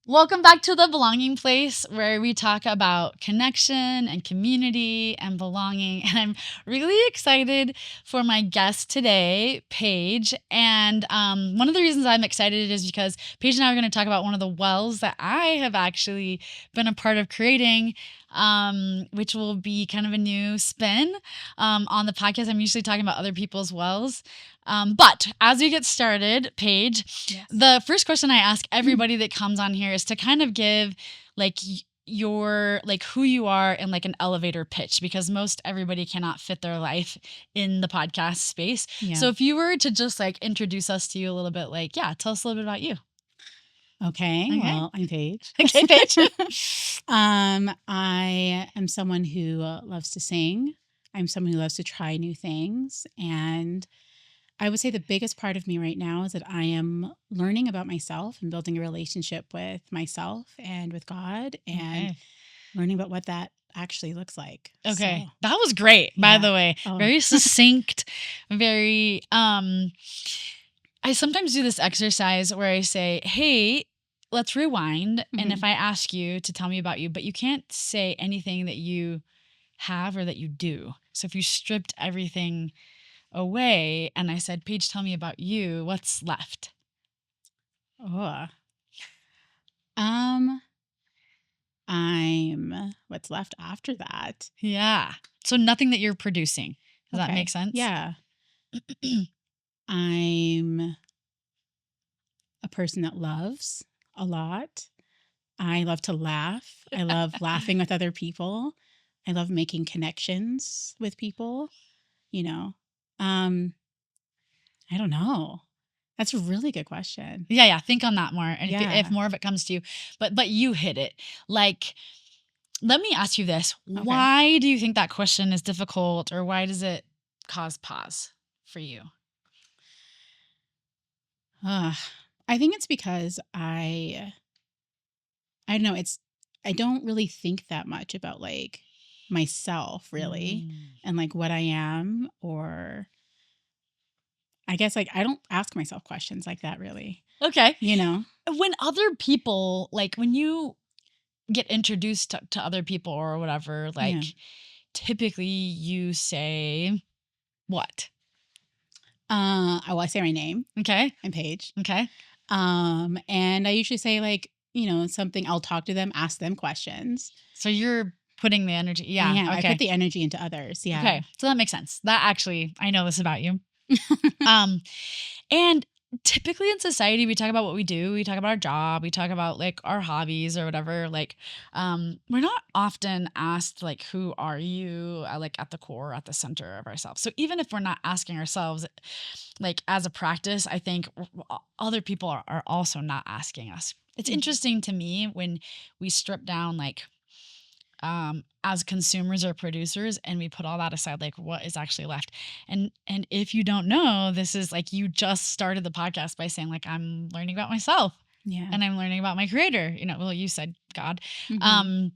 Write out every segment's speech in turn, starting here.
Welcome back to the Belonging Place, where we talk about connection and community and belonging. And I'm really excited for my guest today, Payge. And one of the reasons I'm excited is because Payge and I are going to talk about one of the wells that I have actually been a part of creating, which will be kind of a new spin on the podcast. I'm usually talking about other people's wells. But as we get started, Payge, Yes. the first question I ask everybody that comes on here is to kind of give like your like who you are in like an elevator pitch, because most everybody cannot fit their life in the podcast space. Yeah. So if you were to just like introduce us to you a little bit, like, yeah, tell us a little bit about you. Okay. Well, I'm Payge. Okay, Payge. I am someone who loves to sing. I'm someone who loves to try new things. And I would say the biggest part of me right now is that I am learning about myself and building a relationship with myself and with God and learning about what that actually looks like. Okay. So, That was great, by yeah. the way. Oh. Very succinct, very I sometimes do this exercise where I say, "Hey, let's rewind." And if I ask you to tell me about you, but you can't say anything that you have or that you do. So if you stripped everything away and I said, "Payge, tell me about you," what's left? I'm what's left after that. Yeah. So nothing that you're producing. Does that Okay. make sense? Yeah. I'm a person that loves a lot. I love to laugh. I love laughing with other people. I love making connections with people, you know. I don't know. That's a really good question. Yeah. Think on that more. And Yeah. if more of it comes to you, but you hit it. Like, let me ask you this. Okay. Why do you think that question is difficult, or why does it cause pause for you? I think it's because I don't know, I don't really think that much about like myself really and like what I am, or I guess like I don't ask myself questions like that really. Okay. You know? When other people, like when you get introduced to other people or whatever, like Yeah. typically you say what? I say my name. Okay. I'm Payge. Okay. And I usually say like, something, I'll talk to them, ask them questions. So you're putting the energy. Yeah. I Okay. put the energy into others. Yeah. Okay. So that makes sense. That actually, I know this about you. And typically in society, we talk about what we do. We talk about our job. We talk about like our hobbies or whatever. Like, we're not often asked like, who are you? Like at the core, at the center of ourselves. So even if we're not asking ourselves, like as a practice, I think other people are also not asking us. It's interesting to me when we strip down like, as consumers or producers, and we put all that aside, like what is actually left. And if you don't know, this is like you just started the podcast by saying like I'm learning about myself. Yeah. And I'm learning about my creator. Well, you said God. Mhm.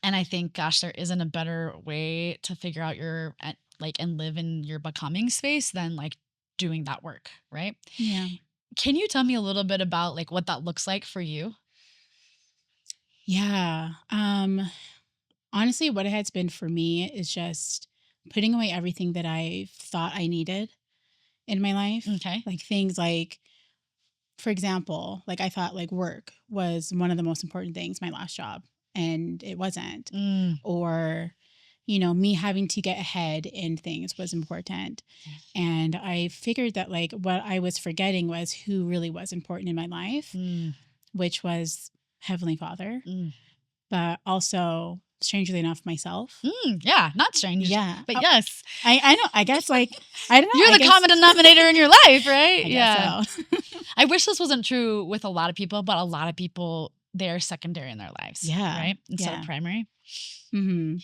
And I think, gosh, there isn't a better way to figure out your like and live in your becoming space than like doing that work, right? Yeah. Can you tell me a little bit about like what that looks like for you? Yeah. Honestly, what it has been for me is just putting away everything that I thought I needed in my life. Okay. Like things like, for example, like I thought like work was one of the most important things, my last job, and it wasn't. Or, me having to get ahead in things was important. And I figured that like what I was forgetting was who really was important in my life, which was Heavenly Father, but also strangely enough, myself. Yeah, not strange. Yeah. But yes. I know. I guess like, I don't know. You're the common denominator in your life, right? I guess so. I wish this wasn't true with a lot of people, but a lot of people, they're secondary in their lives. Yeah. Right? Instead of primary. Mm-hmm.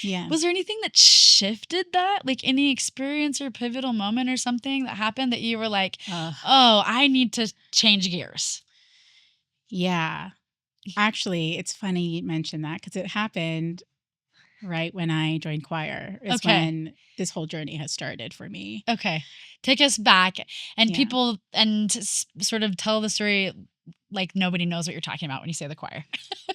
Yeah. Was there anything that shifted that? Like any experience or pivotal moment or something that happened that you were like, oh, I need to change gears? Yeah. Actually, it's funny you mentioned that because it happened right when I joined choir. It's when this whole journey has started for me. Okay. Take us back and people and sort of tell the story like nobody knows what you're talking about when you say the choir.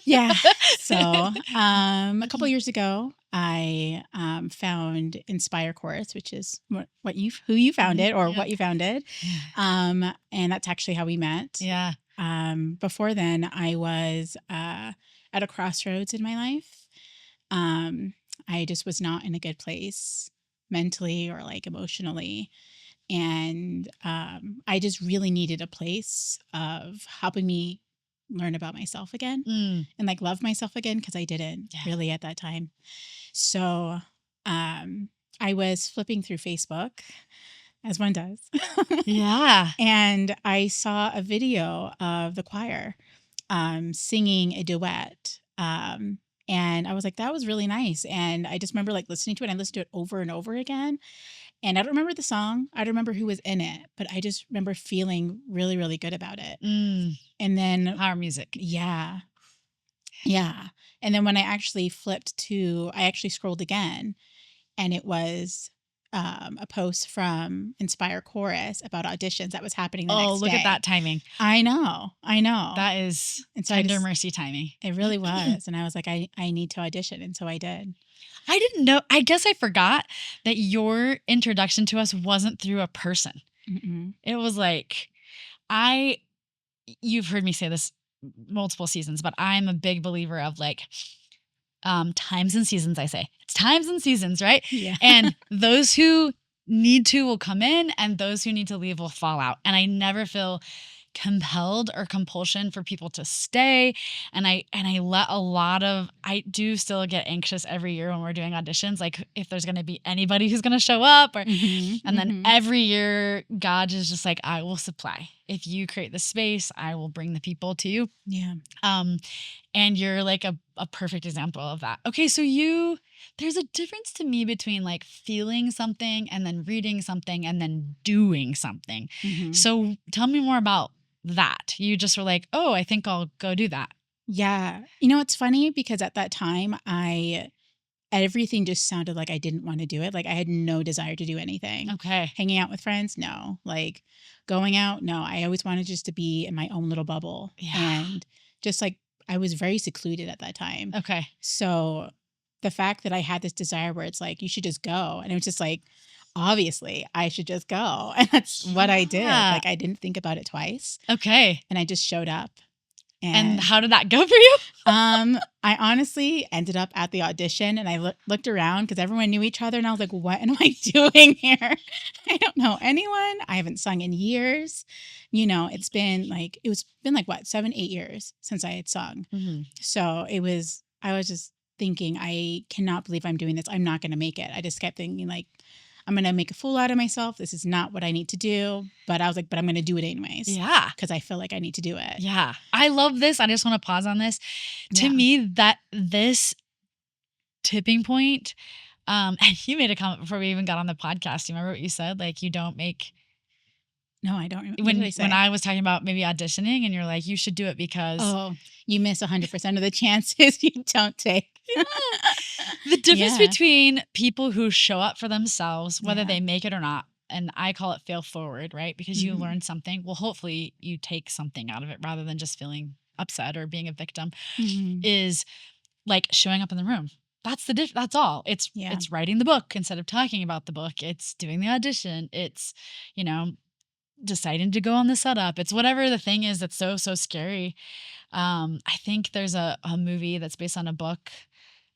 Yeah. So, a couple years ago, I found Inspire Chorus, which is who you founded or Yeah. what you founded, and that's actually how we met. Yeah. Before then, I was at a crossroads in my life. I just was not in a good place mentally or like emotionally. And I just really needed a place of helping me learn about myself again and like love myself again because I didn't really at that time. So I was flipping through Facebook as one does. Yeah. And I saw a video of the choir singing a duet. And I was like, that was really nice. And I just remember like listening to it. I listened to it over and over again. And I don't remember the song. I don't remember who was in it, but I just remember feeling really, really good about it. And then Power music. Yeah. Yeah. And then when I actually I actually scrolled again, and it was a post from Inspire Chorus about auditions that was happening the next day. Oh, look at that timing. I know. That is And so tender mercy timing. It really was. And I was like, I need to audition. And so I did. I didn't know. I guess I forgot that your introduction to us wasn't through a person. Mm-mm. It was like, you've heard me say this multiple seasons, but I'm a big believer of like, times and seasons. I say it's times and seasons, right? Yeah. And those who need to will come in and those who need to leave will fall out. And I never feel compelled or compulsion for people to stay. And I do still get anxious every year when we're doing auditions, like if there's going to be anybody who's going to show up and then every year God is just like, I will supply. If you create the space, I will bring the people to you. Yeah. And you're like a perfect example of that. Okay. So there's a difference to me between like feeling something and then reading something and then doing something. So tell me more about that. You just were like, oh, I think I'll go do that. Yeah. You know, it's funny because at that time everything just sounded like I didn't want to do it. Like I had no desire to do anything. Okay. Hanging out with friends? No. Like going out? No. I always wanted just to be in my own little bubble. Yeah. And just like I was very secluded at that time. Okay. So the fact that I had this desire where it's like, you should just go. And it was just like, obviously I should just go. And that's what I did. Like I didn't think about it twice. Okay. And I just showed up. And how did that go for you? I honestly ended up at the audition and I looked around because everyone knew each other and I was like, what am I doing here? I don't know anyone. I haven't sung in years. You know, it's been like what, 7-8 years since I had sung. So I was just thinking, I cannot believe I'm doing this. I'm not going to make it. I just kept thinking like, I'm going to make a fool out of myself. This is not what I need to do. But I was like, but I'm going to do it anyways. Yeah. Because I feel like I need to do it. Yeah. I love this. I just want to pause on this. To me, that this tipping point, and you made a comment before we even got on the podcast. Do you remember what you said? Like you don't make... No, I don't remember. When I was talking about maybe auditioning and you're like, you should do it because... Oh, you miss 100% of the chances you don't take. Yeah. The difference between people who show up for themselves, whether they make it or not, and I call it fail forward, right? Because you learn something. Well, hopefully you take something out of it rather than just feeling upset or being a victim, is like showing up in the room. That's that's all. It's writing the book instead of talking about the book. It's doing the audition. It's, deciding to go on the setup. It's whatever the thing is that's so scary. I think there's a movie that's based on a book,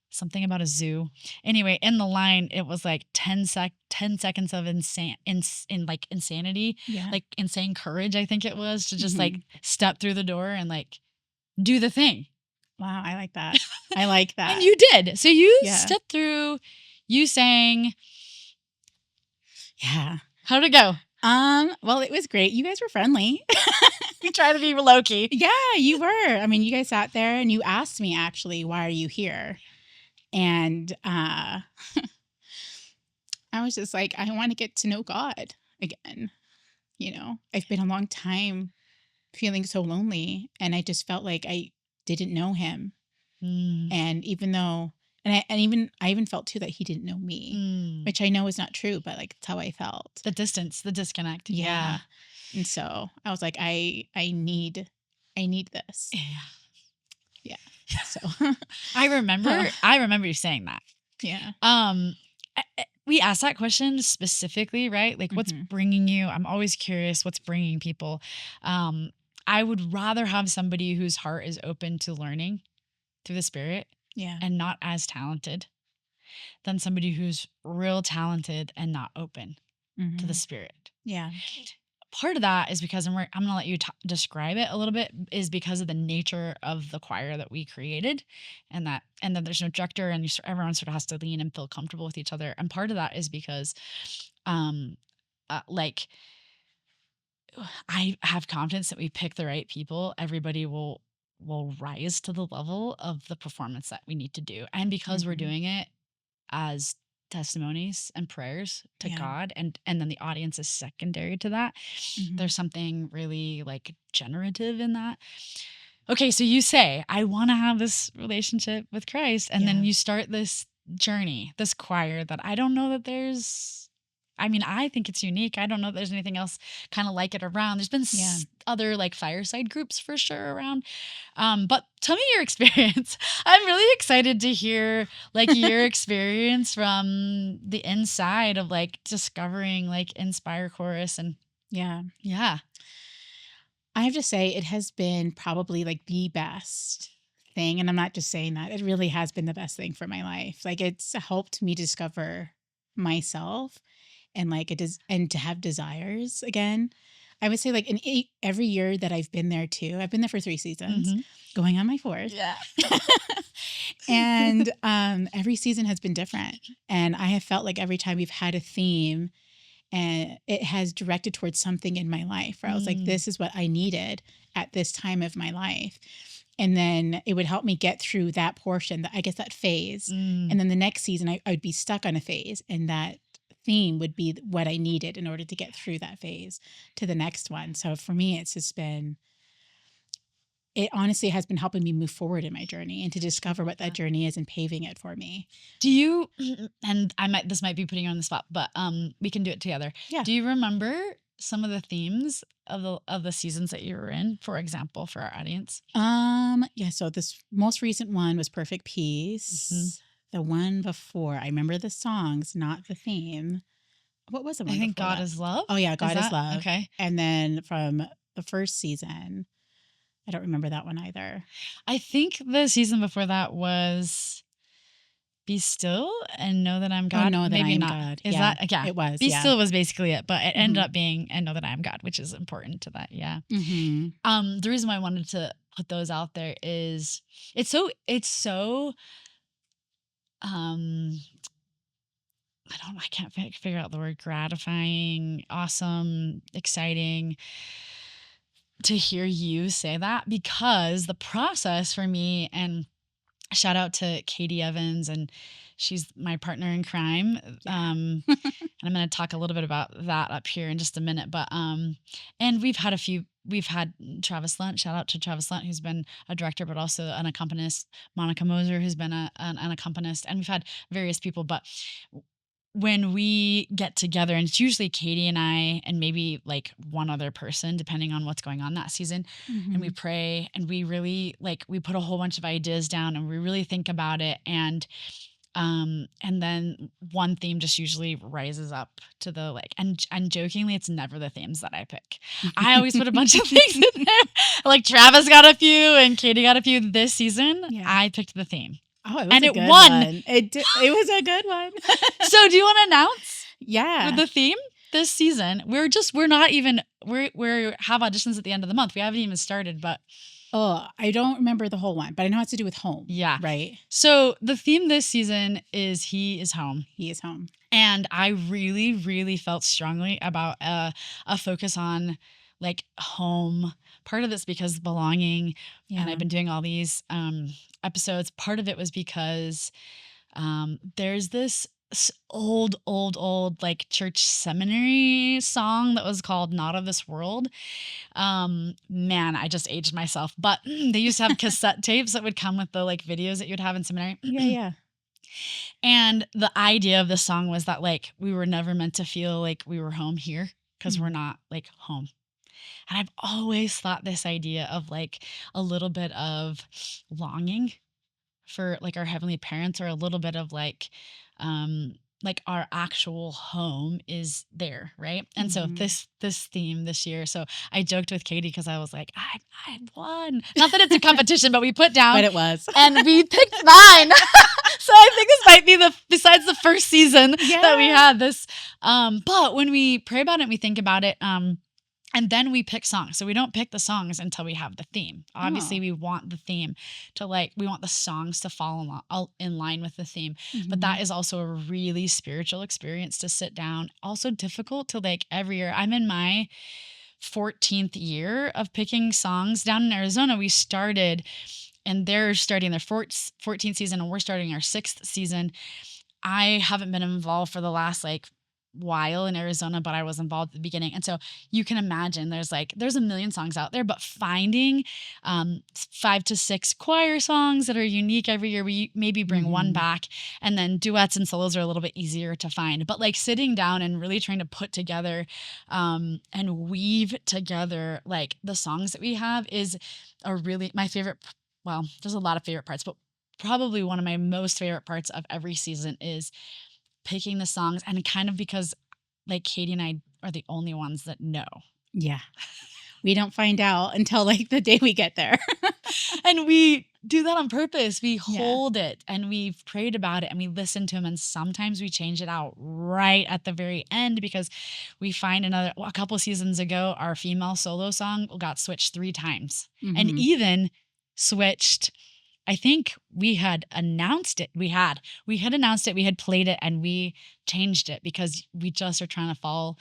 something about a zoo. Anyway, in the line, it was like 10 seconds of insanity, like insane courage, I think it was, to just like step through the door and like do the thing. Wow, I like that. I like that. And you did. So you stepped through, you sang. Yeah. How'd it go? Well, it was great. You guys were friendly. You tried to be low key. Yeah, you were. I mean, you guys sat there and you asked me actually, why are you here? And I was just like, I want to get to know God again. I've been a long time feeling so lonely and I just felt like I didn't know him. And even though I even felt too that he didn't know me, which I know is not true, but like that's how I felt. The distance, the disconnect. Yeah. And so I was like, I need I need this. Yeah. Yeah. So, I remember you saying that. yeah. We asked that question specifically, right? Like, what's Mhm. bringing you? I'm always curious what's bringing people. Um, I would rather have somebody whose heart is open to learning through the Spirit Yeah. and not as talented than somebody who's real talented and not open to the Mhm. Spirit. Yeah. Part of that is because I'm going to let you describe it a little bit, is because of the nature of the choir that we created, and that there's no director, and everyone sort of has to lean and feel comfortable with each other. And part of that is because um like I have confidence that we pick the right people. Everybody will rise to the level of the performance that we need to do. And because we're Mhm. doing it as testimonies and prayers to Yeah. God, and then the audience is secondary to that, Mhm. there's something really like generative in that. Okay, so you say, I want to have this relationship with Christ, and then Yeah. you start this journey, this choir that I don't know that there's, I mean, I think it's unique. I don't know that there's anything else kind of like it around. There's been Yeah. other like fireside groups for sure around. But tell me your experience. I'm really excited to hear like your experience from the inside of like discovering like Inspire Chorus. And Yeah. yeah. I have to say it has been probably like the best thing, and I'm not just saying that. It really has been the best thing for my life. Like, it's helped me discover myself, and like it is, and to have desires again. I would say like every year that I've been there too. I've been there for 3 seasons, Mm-hmm. going on my 4th. Yeah. And every season has been different, and I have felt like every time we've had a theme, and it has directed towards something in my life where I was like, Mm. this is what I needed at this time of my life. And then it would help me get through that portion, that I guess that phase. Mm. And then the next season, I would be stuck on a phase, and that theme would be what I needed in order to get through that phase to the next one. So for me, it's just been, it honestly has been helping me move forward in my journey and to discover what that journey is and paving it for me. Do you, and this might be putting you on the spot, but we can do it together. Yeah. Do you remember some of the themes of the seasons that you were in, for example, for our audience? Yeah, so this most recent one was Perfect Peace. Mm-hmm. The one before, I remember the songs, not the theme. What was the I one think before God that? is love. Oh yeah, God is that Love. okay? And then from the first season, I don't remember that one either. I think the season before that was Be Still and Know That I'm Oh, God. Know That I Maybe Am not. God. Is Yeah, that, yeah? it was. Be Yeah. Still was basically it, but it ended Mhm. up being and Know That I Am God, which is important to that. Yeah. Mhm. The reason why I wanted to put those out there is it's so um I can't figure out the word, gratifying, awesome, exciting to hear you say that, because the process for me, and shout out to Katie Evans, and she's my partner in crime. Yeah. And I'm going to talk a little bit about that up here in just a minute. But and we've had Travis Lunt. Shout out to Travis Lunt, who's been a director but also an accompanist. Monica Moser, who's been an accompanist, and we've had various people. But when we get together, and it's usually Katie and I and maybe like one other person depending on what's going on that season, and we Mhm. pray, and we really like, we put a whole bunch of ideas down and we really think about it, and then one theme just usually rises up to the like, and jokingly, it's never the themes that I pick. I always put a bunch of things in there. Like Travis got a few and Katie got a few. This season Yeah. I picked the theme. Oh, it was And a it good won. one. It was a good one. So do you want to announce Yeah. the theme this season? We're not even, we're have auditions at the end of the month. We haven't even started, but Oh, I don't remember the whole one, but I know it has to do with home. yeah. Right? So the theme this season is He is Home. He is home. And I really, really felt strongly about a focus on like home. Part of it's because belonging, and I've been doing all these episodes. Part of it was because there's this old like church seminary song that was called Not of This World. Man, I just aged myself, but they used to have cassette tapes that would come with the like videos that you'd have in seminary. Yeah. And the idea of the song was that like we were never meant to feel like we were home here, because we're not like home. And I've always thought this idea of like a little bit of longing for like our heavenly parents, or a little bit of like our actual home is there, right? And so Mhm. this theme this year, so I joked with Katie because I was like, I won. Not that it's a competition, but we put down But it was. and we picked mine. So I think this might be the besides the first season that we Yeah. had this. But when we pray about it and we think about it, and then we pick songs. So we don't pick the songs until we have the theme. Obviously, Oh. we want the theme to we want the songs to fall in line with the theme. But Mhm. that is also a really spiritual experience to sit down. Also difficult to like every year. I'm in my 14th year of picking songs. Down in Arizona, we started, and they're starting their 14th season, and we're starting our 6th season. I haven't been involved for the last like while in Arizona, but I was involved at the beginning. And so you can imagine there's a million songs out there, but finding 5 to 6 choir songs that are unique every year, we maybe bring one Mhm. back, and then duets and solos are a little bit easier to find. But like sitting down and really trying to put together and weave together like the songs that we have is a really my favorite. Well, there's a lot of favorite parts, but probably one of my most favorite parts of every season is picking the songs, and kind of because like Katie and I are the only ones that know. Yeah. We don't find out until like the day we get there. And we do that on purpose. We Yeah. hold it and we've prayed about it and we listen to them, and sometimes we change it out right at the very end because we find a couple seasons ago our female solo song got switched 3 times. And Mhm. even switched, I think we had announced it. We had announced it, we had played it, and we changed it because we just are trying to follow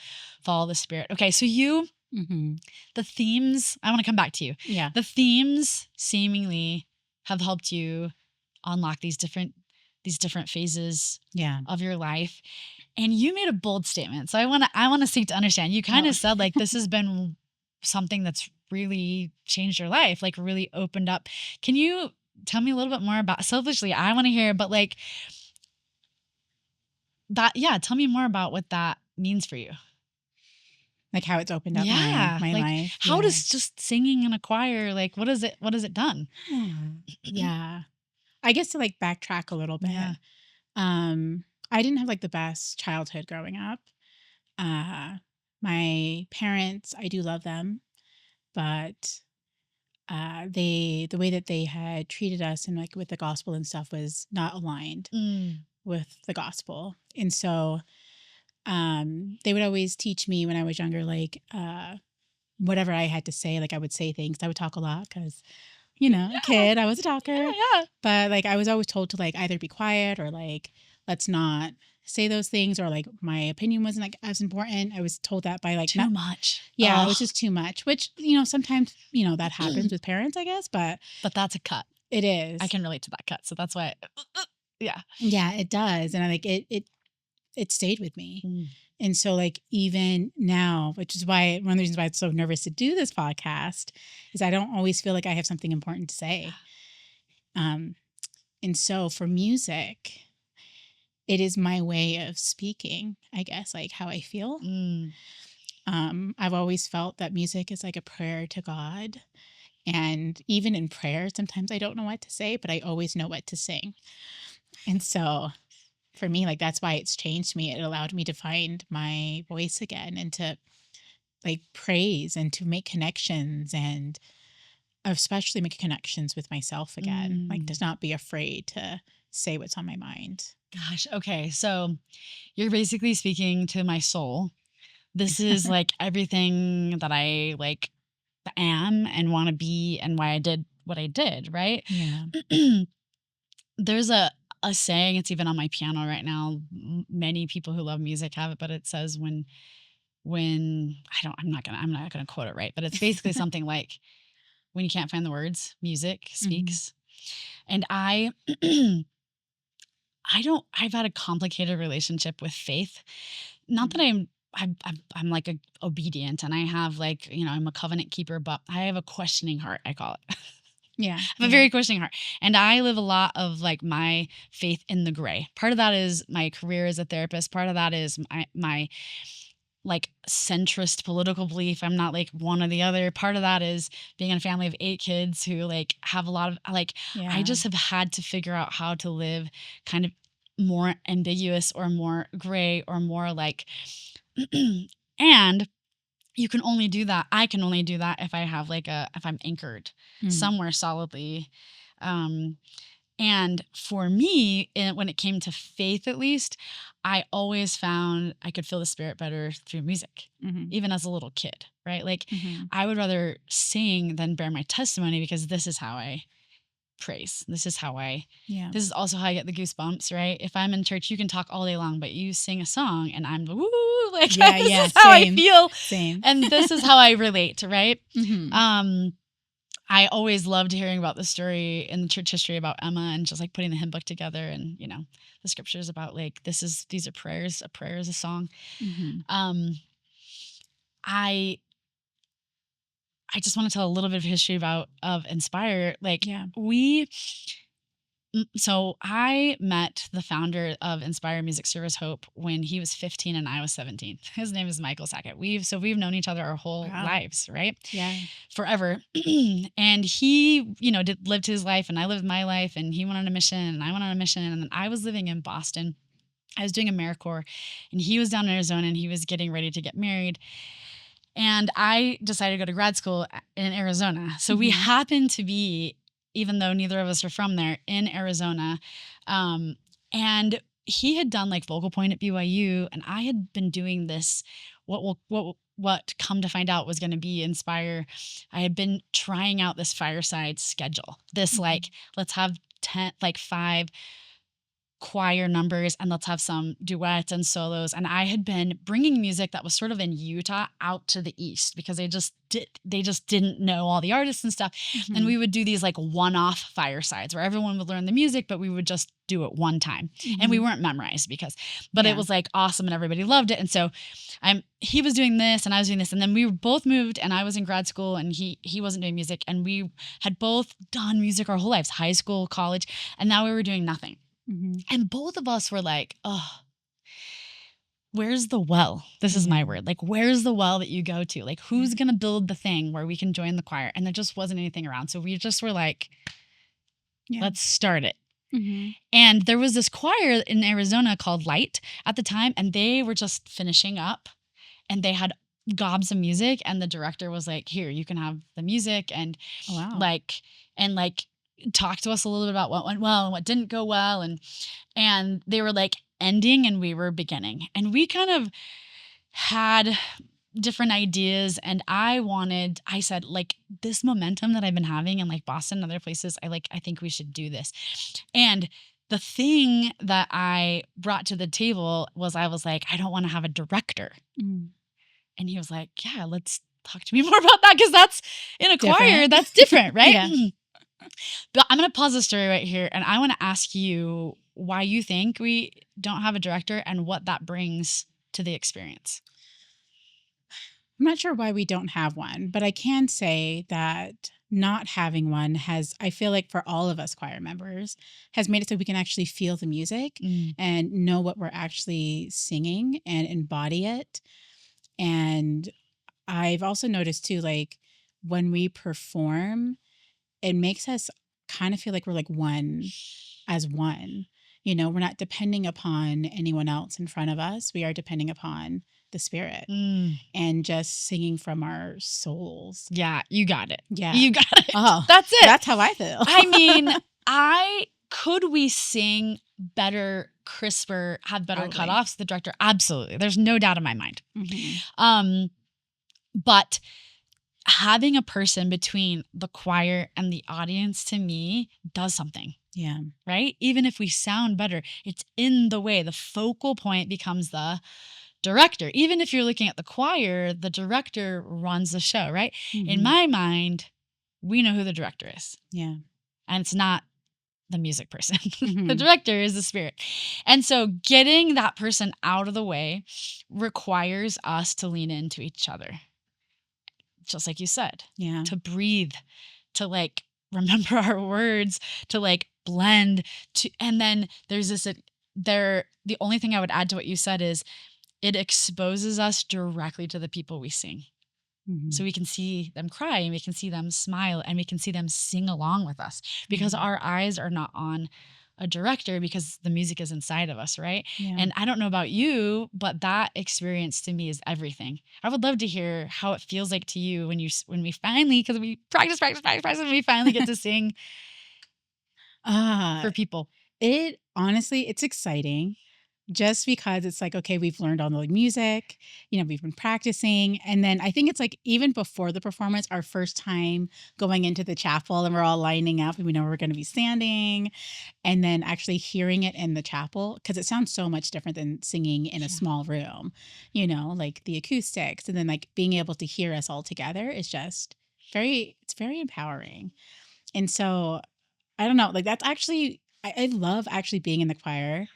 the spirit. Okay, so Mhm. the themes, I want to come back to you. Yeah. The themes seemingly have helped you unlock these different phases Yeah. of your life. And you made a bold statement. So I want to seek to understand. You kind Oh. of said like this has been something that's really changed your life, like really opened up. Can you tell me a little bit more about, selfishly, I want to hear, but like that, yeah, tell me more about what that means for you. Like how it's opened up my Yeah. my Like life. how Yeah. does just singing in a choir, like what has it done? Yeah. I guess to like backtrack a little Yeah. bit. Um I didn't have like the best childhood growing up. Uh my parents, I do love them, but the way that they had treated us and like with the gospel and stuff was not aligned Mm. with the gospel. And so they would always teach me when I was younger, like whatever I had to say, like I would say things. I would talk a lot because, a Yeah. kid, I was a talker. Yeah. But like I was always told to like either be quiet or like let's not say those things, or like my opinion wasn't like as important. I was told that by like Too not, much. yeah, it Oh, was just too much, which, sometimes, that happens with parents, I guess, but but that's a cut. it I is. can relate to that cut. So that's why yeah. Yeah, it does. And I like it stayed with me. Mm. And so like even now, which is why one of the reasons why I'm so nervous to do this podcast is I don't always feel like I have something important to say. Um and so for music, it is my way of speaking, I guess, like how I feel. Mm. I've always felt that music is like a prayer to God. And even in prayer, sometimes I don't know what to say, but I always know what to sing. And so for me, like that's why it's changed me. It allowed me to find my voice again and to like praise and to make connections, and especially make connections with myself again. Like Mm. to not be afraid to say what's on my mind. Gosh. Okay. So you're basically speaking to my soul. This is like everything that I like am and want to be and why I did what I did, right? Yeah. There's a saying, it's even on my piano right now. Many people who love music have it, but it says when I'm not gonna quote it right, but it's basically something like when you can't find the words, music Mhm. speaks. And I I don't I've had a complicated relationship with faith. Not that Mhm. I'm like obedient, and I have like, I'm a covenant keeper, but I have a questioning heart, I call it. Yeah. I have a Yeah. very questioning heart. And I live a lot of like my faith in the gray. Part of that is my career as a therapist. Part of that is my like centrist political belief. I'm not like one or the other. Part of that is being in a family of 8 kids who like have a lot of like, I just have had to figure out how to live kind of more ambiguous or more gray or more like, and you can only do that. I can only do that if I have like if I'm anchored somewhere solidly. And for me, when it came to faith, at least, I always found I could feel the spirit better through music, even as a little kid, right? Like I would rather sing than bear my testimony because this is how I praise. This is how this is also how I get the goosebumps, right? If I'm in church, you can talk all day long, but you sing a song and I'm woo, like this is how I feel. Same. And this is how I relate, right? I always loved hearing about the story in the church history about Emma and just like putting the hymn book together and, you know, the scriptures about like, these are prayers. A prayer is a song. I just want to tell a little bit of history of Inspire. Like so I met the founder of Inspire Music Service Hope when he was 15 and I was 17. His name is Michael Sackett. We've known each other our whole lives, right? Yeah. Forever. And he, you know, lived his life and I lived my life and he went on a mission and I went on a mission. And then I was living in Boston. I was doing AmeriCorps and he was down in Arizona and he was getting ready to get married. And I decided to go to grad school in Arizona. So we happened to be, even though neither of us are from there, in Arizona. And he had done like vocal point at BYU, and I had been doing this, what come to find out was going to be Inspire. I had been trying out this fireside schedule. This like, let's have 5 choir numbers and let's have some duets and solos. And I had been bringing music that was sort of in Utah out to the east because they just didn't know all the artists and stuff. And we would do these like one-off firesides where everyone would learn the music, but we would just do it one time. And we weren't memorized but it was like awesome and everybody loved it. And so he was doing this and I was doing this. And then we both moved and I was in grad school and he wasn't doing music. And we had both done music our whole lives, high school, college, and now we were doing nothing. And both of us were like, oh, where's the well? This is my word. Like, where's the well that you go to? Like, who's going to build the thing where we can join the choir? And there just wasn't anything around. So we just were like, let's start it. And there was this choir in Arizona called Light at the time, and they were just finishing up and they had gobs of music. And the director was like, here, you can have the music and talk to us a little bit about what went well and what didn't go well. And they were like ending and we were beginning. And we kind of had different ideas. And I said, like, this momentum that I've been having in like Boston and other places, I think we should do this. And the thing that I brought to the table was I was like, I don't want to have a director. And he was like, yeah, let's talk to me more about that. Cause that's in a choir, that's different, right? But I'm going to pause the story right here. And I want to ask you why you think we don't have a director and what that brings to the experience. I'm not sure why we don't have one, but I can say that not having one I feel like for all of us choir members, has made it so we can actually feel the music and know what we're actually singing and embody it. And I've also noticed too, like when we perform, it makes us kind of feel like we're like one as one. You know, we're not depending upon anyone else in front of us. We are depending upon the Spirit and just singing from our souls. Yeah, you got it. Yeah. You got it. Oh, that's it. That's how I feel. I mean, could we sing better, crisper, have better cutoffs? The director, absolutely. There's no doubt in my mind. But having a person between the choir and the audience to me does something. Yeah. Right? Even if we sound better, it's in the way. The focal point becomes the director. Even if you're looking at the choir, the director runs the show, right? In my mind, we know who the director is. Yeah. And it's not the music person. The director is the Spirit. And so getting that person out of the way requires us to lean into each other. Just like you said, to breathe, to like remember our words, to like blend, and then there's this, the only thing I would add to what you said is it exposes us directly to the people we sing. So we can see them cry and we can see them smile and we can see them sing along with us because our eyes are not on a director because the music is inside of us, right? Yeah. And I don't know about you, but that experience to me is everything. I would love to hear how it feels like to you when we finally, because we practice, and we finally get to sing for people. It honestly, it's exciting. Just because it's like, okay, we've learned all the music, we've been practicing. And then I think it's like even before the performance, our first time going into the chapel and we're all lining up and we know we're going to be standing. And then actually hearing it in the chapel, because it sounds so much different than singing in a small room, like the acoustics. And then like being able to hear us all together is just it's very empowering. And so I don't know, like that's actually, I love actually being in the choir.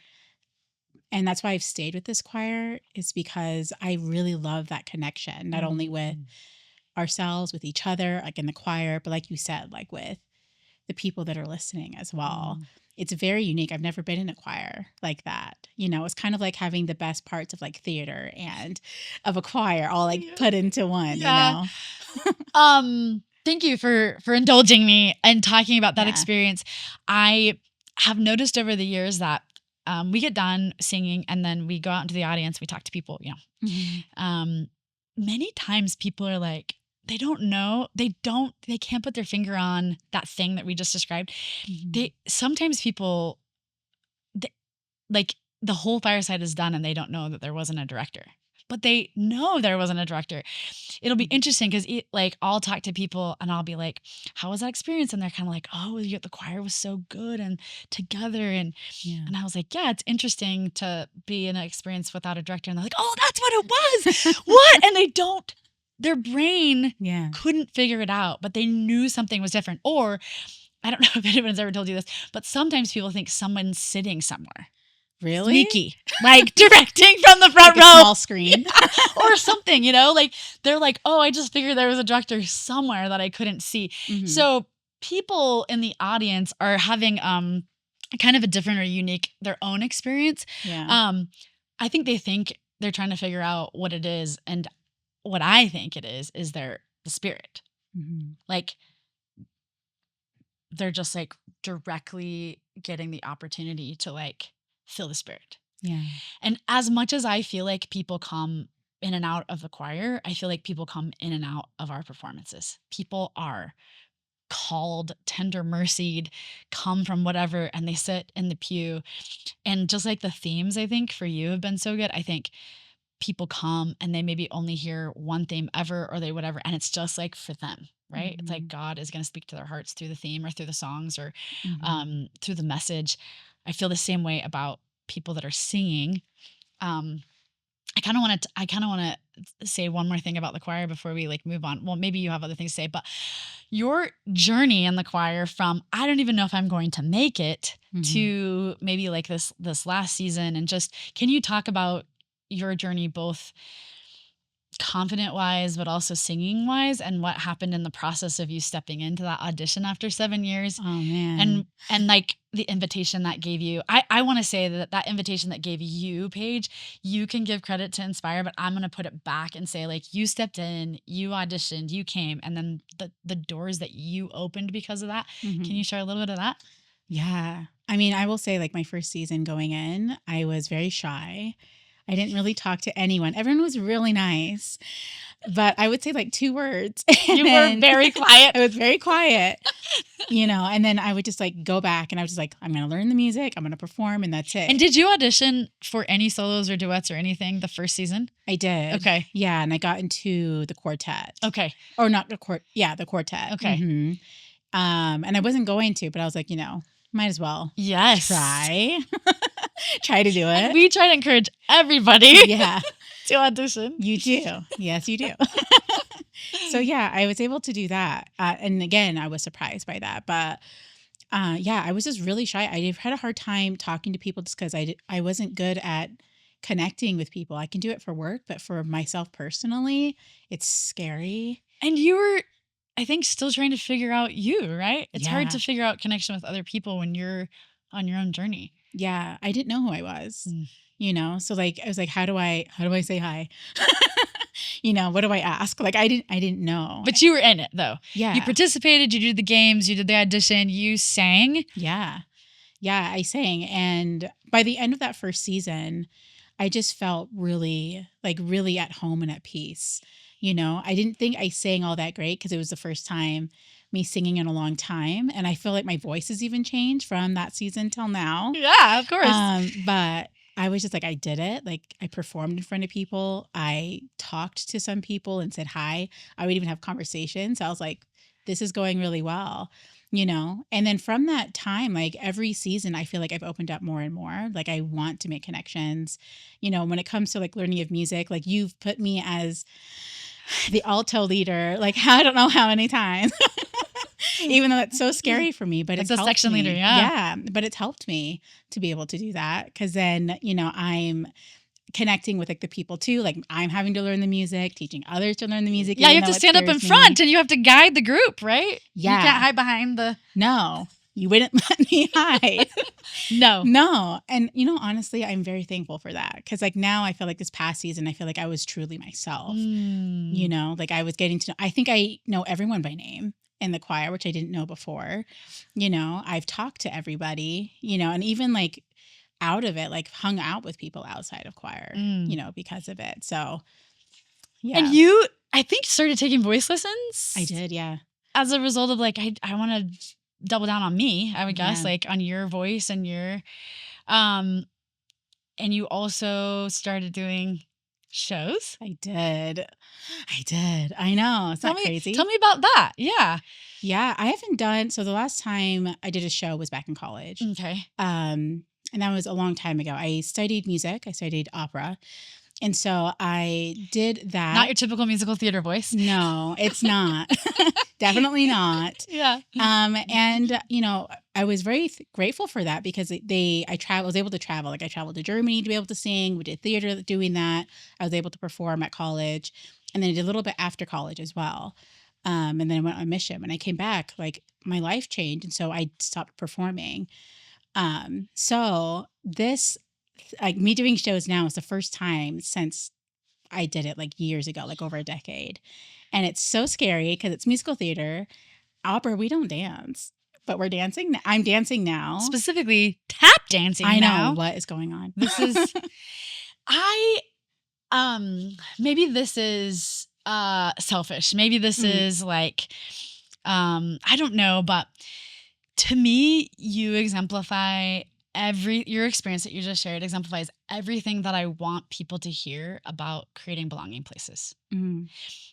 And that's why I've stayed with this choir is because I really love that connection, not only with ourselves, with each other, like in the choir, but like you said, like with the people that are listening as well. It's very unique. I've never been in a choir like that. It's kind of like having the best parts of like theater and of a choir all like put into one, Thank you for indulging me and talking about that experience. I have noticed over the years that we get done singing and then we go out into the audience, we talk to people, many times people are like, they don't know, they can't put their finger on that thing that we just described. Sometimes people, like the whole fireside is done and they don't know that there wasn't a director, but they know there wasn't a director. It'll be interesting because like I'll talk to people and I'll be like, how was that experience? And they're kind of like, oh, the choir was so good and together. And I was like, yeah, it's interesting to be in an experience without a director. And they're like, oh, that's what it was. What? And their brain couldn't figure it out, but they knew something was different. Or I don't know if anyone's ever told you this, but sometimes people think someone's sitting somewhere. Really? Sneaky, like directing from the front like row. A small screen. Or something, like they're like, oh, I just figured there was a director somewhere that I couldn't see. So people in the audience are having kind of a different or unique, their own experience. I think they think they're trying to figure out what it is. And what I think it is the spirit. Like they're just like directly getting the opportunity to like feel the spirit. And as much as I feel like people come in and out of the choir, I feel like people come in and out of our performances. People are called, tender mercied, come from whatever, and they sit in the pew. And just like the themes, I think, for you have been so good. I think people come and they maybe only hear one theme ever or they whatever, and it's just like for them, right? It's like God is going to speak to their hearts through the theme or through the songs or through the message. I feel the same way about people that are singing. I kind of want to say one more thing about the choir before we like move on. Well, maybe you have other things to say, but your journey in the choir from I don't even know if I'm going to make it to maybe like this last season, and just can you talk about your journey both confident wise but also singing wise, and what happened in the process of you stepping into that audition after 7 years? Oh man. And like the invitation that gave you, I want to say that invitation that gave you, Paige, you can give credit to Inspire, but I'm going to put it back and say like you stepped in, you auditioned, you came, and then the doors that you opened because of that. Can you share a little bit of that? Yeah. I mean, I will say like my first season going in, I was very shy. I didn't really talk to anyone. Everyone was really nice, but I would say like 2 words. You were very quiet. I was very quiet, and then I would just like go back and I was just like, I'm going to learn the music. I'm going to perform and that's it. And did you audition for any solos or duets or anything the first season? I did. Okay. Yeah. And I got into the quartet. Okay. Or not the quartet. Yeah, the quartet. Okay. And I wasn't going to, but I was like, might as well. Yes. Try to do it. And we try to encourage everybody to audition. You do. Yes, you do. So yeah, I was able to do that. And again, I was surprised by that. But I was just really shy. I had a hard time talking to people just because I wasn't good at connecting with people. I can do it for work, but for myself personally, it's scary. And you were, I think, still trying to figure out you, right? It's hard to figure out connection with other people when you're on your own journey. Yeah. I didn't know who I was, Mm. so like, I was like, how do I say hi? What do I ask? Like, I didn't know. But you were in it though. You Yeah. participated, you did the games, you did the audition, you sang. Yeah. Yeah. I sang. And by the end of that first season, I just felt really, like, really at home and at peace. I didn't think I sang all that great because it was the first time me singing in a long time. And I feel like my voice has even changed from that season till now. Yeah, of course. But I was just like, I did it. Like, I performed in front of people. I talked to some people and said hi. I would even have conversations. I was like, this is going really well. And then from that time, like, every season, I feel like I've opened up more and more. Like, I want to make connections. When it comes to like learning of music, like, you've put me as the alto leader, like, I don't know how many times. Even though it's so scary for me, but It's it's a helped section me. leader, yeah. Yeah, but it's helped me to be able to do that because then, I'm connecting with like the people too. Like, I'm having to learn the music, teaching others to learn the music. Yeah, you even have to though it stand up in scares me. front and you have to guide the group, right? Yeah. You can't hide behind the... No, you wouldn't let me hide. No. No. And, honestly, I'm very thankful for that because like now I feel like this past season, I feel like I was truly myself. Like, I was getting to know, I think I know everyone by name in the choir, which I didn't know before. I've talked to everybody, and even like out of it, like hung out with people outside of choir, because of it. So, yeah. And you, I think, started taking voice lessons. I did, yeah. As a result of like, I want to double down on me, I would guess, Yeah. like on your voice and your, and you also started doing shows. I did. I know. It's not crazy. Tell me about that. Yeah. Yeah. I haven't done, so the last time I did a show was back in college. Okay. And that was a long time ago. I studied music. I studied opera. And so I did that. Not your typical musical theater voice. No, it's not. Definitely not. Yeah. And I was very grateful for that because I was able to travel. Like, I traveled to Germany to be able to sing. We did theater doing that. I was able to perform at college, and then I did a little bit after college as well. And then I went on mission. When I came back, like, my life changed, and so I stopped performing. So this, like, me doing shows now is the first time since I did it like years ago, like over a decade. And it's so scary because it's musical theater. Opera, we don't dance, but we're dancing. I'm dancing now. Specifically tap dancing. I know now. what is going on. This is, maybe this is selfish. Maybe this is like, I don't know, but to me, you exemplify your experience that you just shared exemplifies everything that I want people to hear about creating belonging places.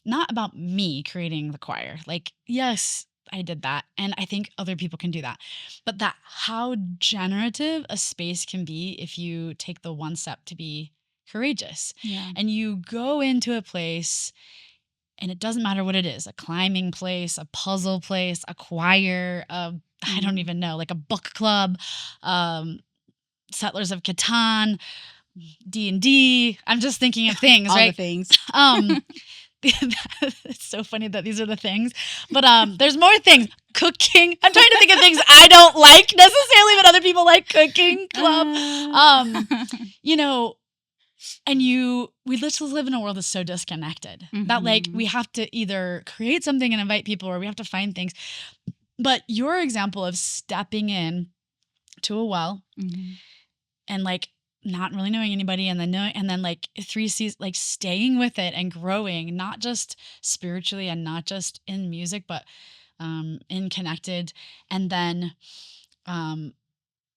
Not about me creating the choir. Like, yes, I did that. And I think other people can do that. But that how generative a space can be if you take the one step to be courageous. Yeah. And you go into a place, and it doesn't matter what it is, a climbing place, a puzzle place, a choir, I don't even know, like a book club, Settlers of Catan, D&D. I'm just thinking of things, All right? the things. It's so funny that these are the things, but there's more things. Cooking. I'm trying to think of things I don't like necessarily, but other people like. Cooking club. And we literally live in a world that's so disconnected that like we have to either create something and invite people, or we have to find things. But your example of stepping in to a well and like not really knowing anybody, and then like 3 seasons, like staying with it and growing, not just spiritually and not just in music, but in connected. And then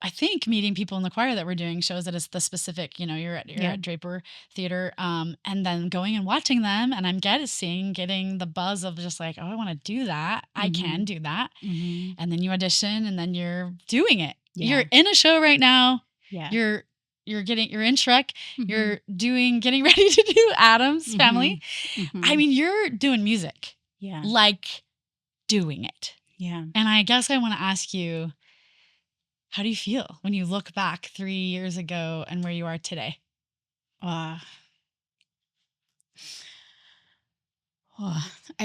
I think meeting people in the choir that we're doing shows that it's the specific, you're at Draper Theater, and then going and watching them, and I'm getting the buzz of just like, oh, I want to do that. I can do that. And then you audition, and then you're doing it. You're in a show right now. Yeah. You're in Shrek. You're getting ready to do Adam's Family. I mean, you're doing music. Yeah. Like doing it. Yeah. And I guess I want to ask you, how do you feel when you look back 3 years ago and where you are today? I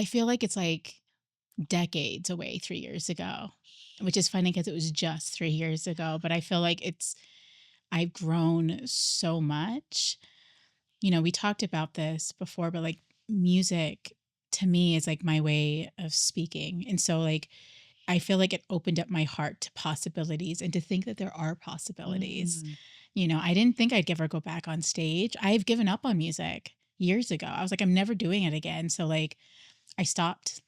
feel like it's like decades away 3 years ago, which is funny because it was just 3 years ago. But I feel like it's I've grown so much. You know, we talked about this before, but like music to me is like my way of speaking. And so like I feel like it opened up my heart to possibilities and to think that there are possibilities. Mm. You know, I didn't think I'd ever go back on stage. I've given up on music years ago. I was like, I'm never doing it again. So like I stopped,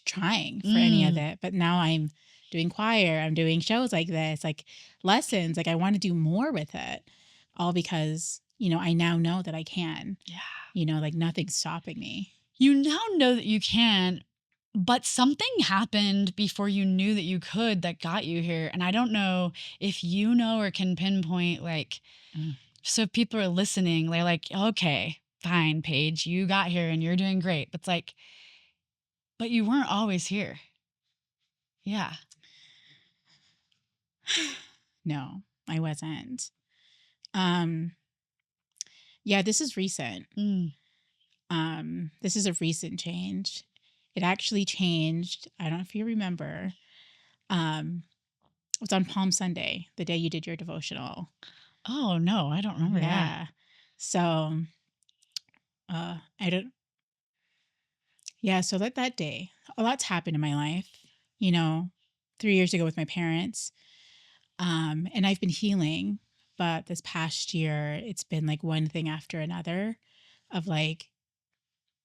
trying for any of Mm. it. But now I'm doing choir, I'm doing shows like this, like lessons. Like I want to do more with it, all because, I now know that I can, Yeah. like nothing's stopping me. You now know that you can, but something happened before you knew that you could that got you here. And I don't know if you know or can pinpoint, like, Mm. so if people are listening, they're like, okay, fine, Paige, you got here and you're doing great. But it's like, but you weren't always here. Yeah. No, I wasn't. Um, yeah, this is recent. Mm. This is a recent change. It actually changed. I don't know if you remember. It was on Palm Sunday, the day you did your devotional. Oh, no, I don't remember. Yeah. Yeah. So, I don't. Yeah. So that day, a lot's happened in my life. You know, 3 years ago with my parents. And I've been healing, but this past year, it's been like one thing after another, of like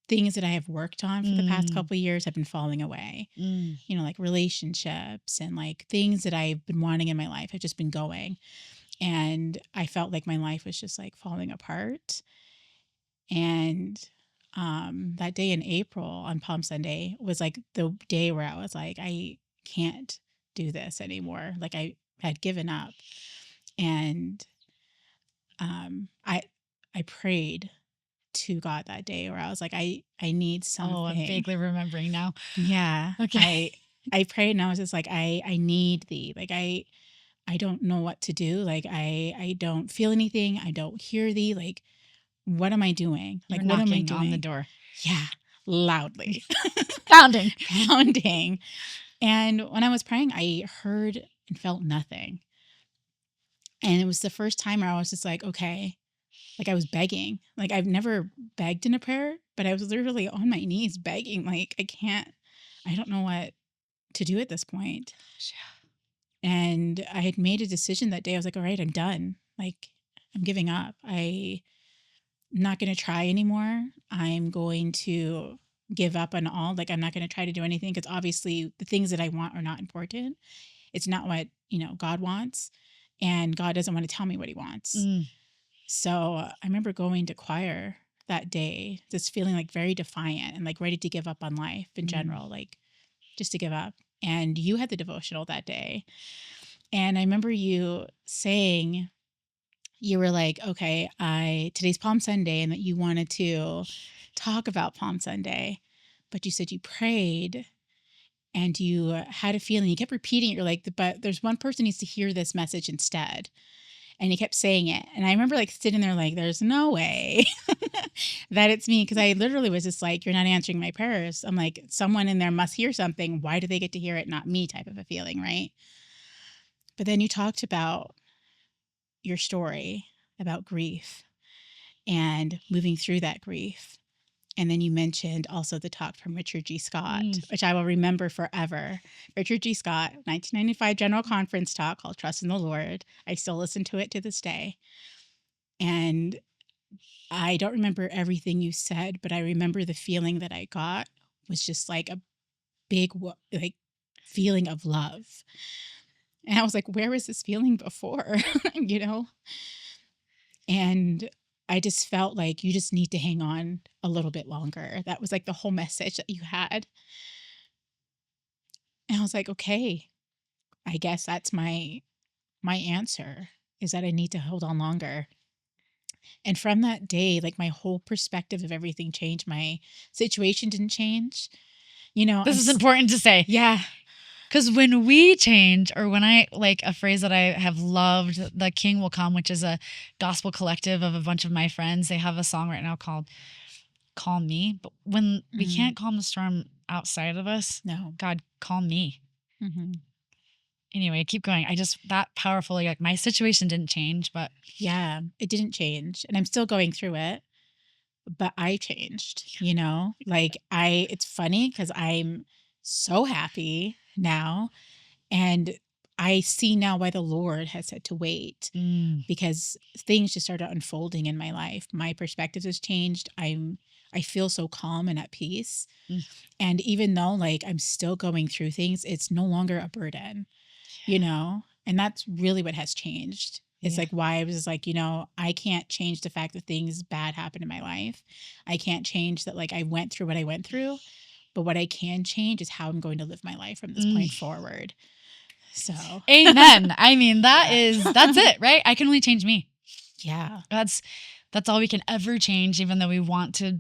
things that I have worked on for the past Mm. couple of years have been falling away. Mm. Like relationships and like things that I've been wanting in my life have just been going. And I felt like my life was just like falling apart. And that day in April on Palm Sunday was like the day where I was like, I can't do this anymore. Like I had given up. And I prayed to God that day where I was like, I need Oh, I'm something. vaguely remembering now. Yeah. Okay. I prayed and I was just like, I need thee. Like I don't know what to do. Like I don't feel anything. I don't hear thee. Like, what am I doing? You're Like, what am I knocking on the doing? door. Yeah. Loudly. Pounding. Pounding. And when I was praying, I heard and felt nothing. And it was the first time where I was just like, okay, like I was begging. Like I've never begged in a prayer, but I was literally on my knees begging. Like I don't know what to do at this point. And I had made a decision that day. I was like, all right, I'm done. Like I'm giving up. I'm not going to try anymore. I'm going to give up on all. Like I'm not going to try to do anything because obviously the things that I want are not important. It's not what, God wants. And God doesn't want to tell me what he wants. Mm. So I remember going to choir that day, just feeling like very defiant and like ready to give up on life in general, like just to give up. And you had the devotional that day. And I remember you saying, you were like, okay, today's Palm Sunday, and that you wanted to talk about Palm Sunday, but you said you prayed and you had a feeling. You kept repeating it. You're like, but there's one person needs to hear this message instead. And he kept saying it. And I remember like sitting there like, there's no way that it's me. Because I literally was just like, you're not answering my prayers. I'm like, someone in there must hear something. Why do they get to hear it? Not me, type of a feeling, right? But then you talked about your story about grief and moving through that grief. And then you mentioned also the talk from Richard G. Scott, which I will remember forever. Richard G. Scott, 1995 General Conference talk called Trust in the Lord. I still listen to it to this day. And I don't remember everything you said, but I remember the feeling that I got was just like a big like feeling of love. And I was like, where was this feeling before? And I just felt like you just need to hang on a little bit longer. That was like the whole message that you had. And I was like, okay, I guess that's my answer, is that I need to hold on longer. And from that day, like my whole perspective of everything changed. My situation didn't change. This is important to say. Yeah. Because when we change, or when I like a phrase that I have loved, The King Will Come, which is a gospel collective of a bunch of my friends. They have a song right now called Calm Me. But when we can't calm the storm outside of us, No. God, calm me. Mm-hmm. anyway, keep going. That powerful, like my situation didn't change, but Yeah, it didn't change. And I'm still going through it, but I changed, like it's funny because I'm so happy now. And I see now why the Lord has said to wait because things just started unfolding in my life. My perspective has changed. I feel so calm and at peace. Mm. And even though like I'm still going through things, it's no longer a burden, And that's really what has changed. It's like why I was just like, I can't change the fact that things bad happened in my life. I can't change that like I went through what I went through, but what I can change is how I'm going to live my life from this point forward. So amen. I mean, that's Yeah. it, right? I can only change me. Yeah. That's all we can ever change, even though we want to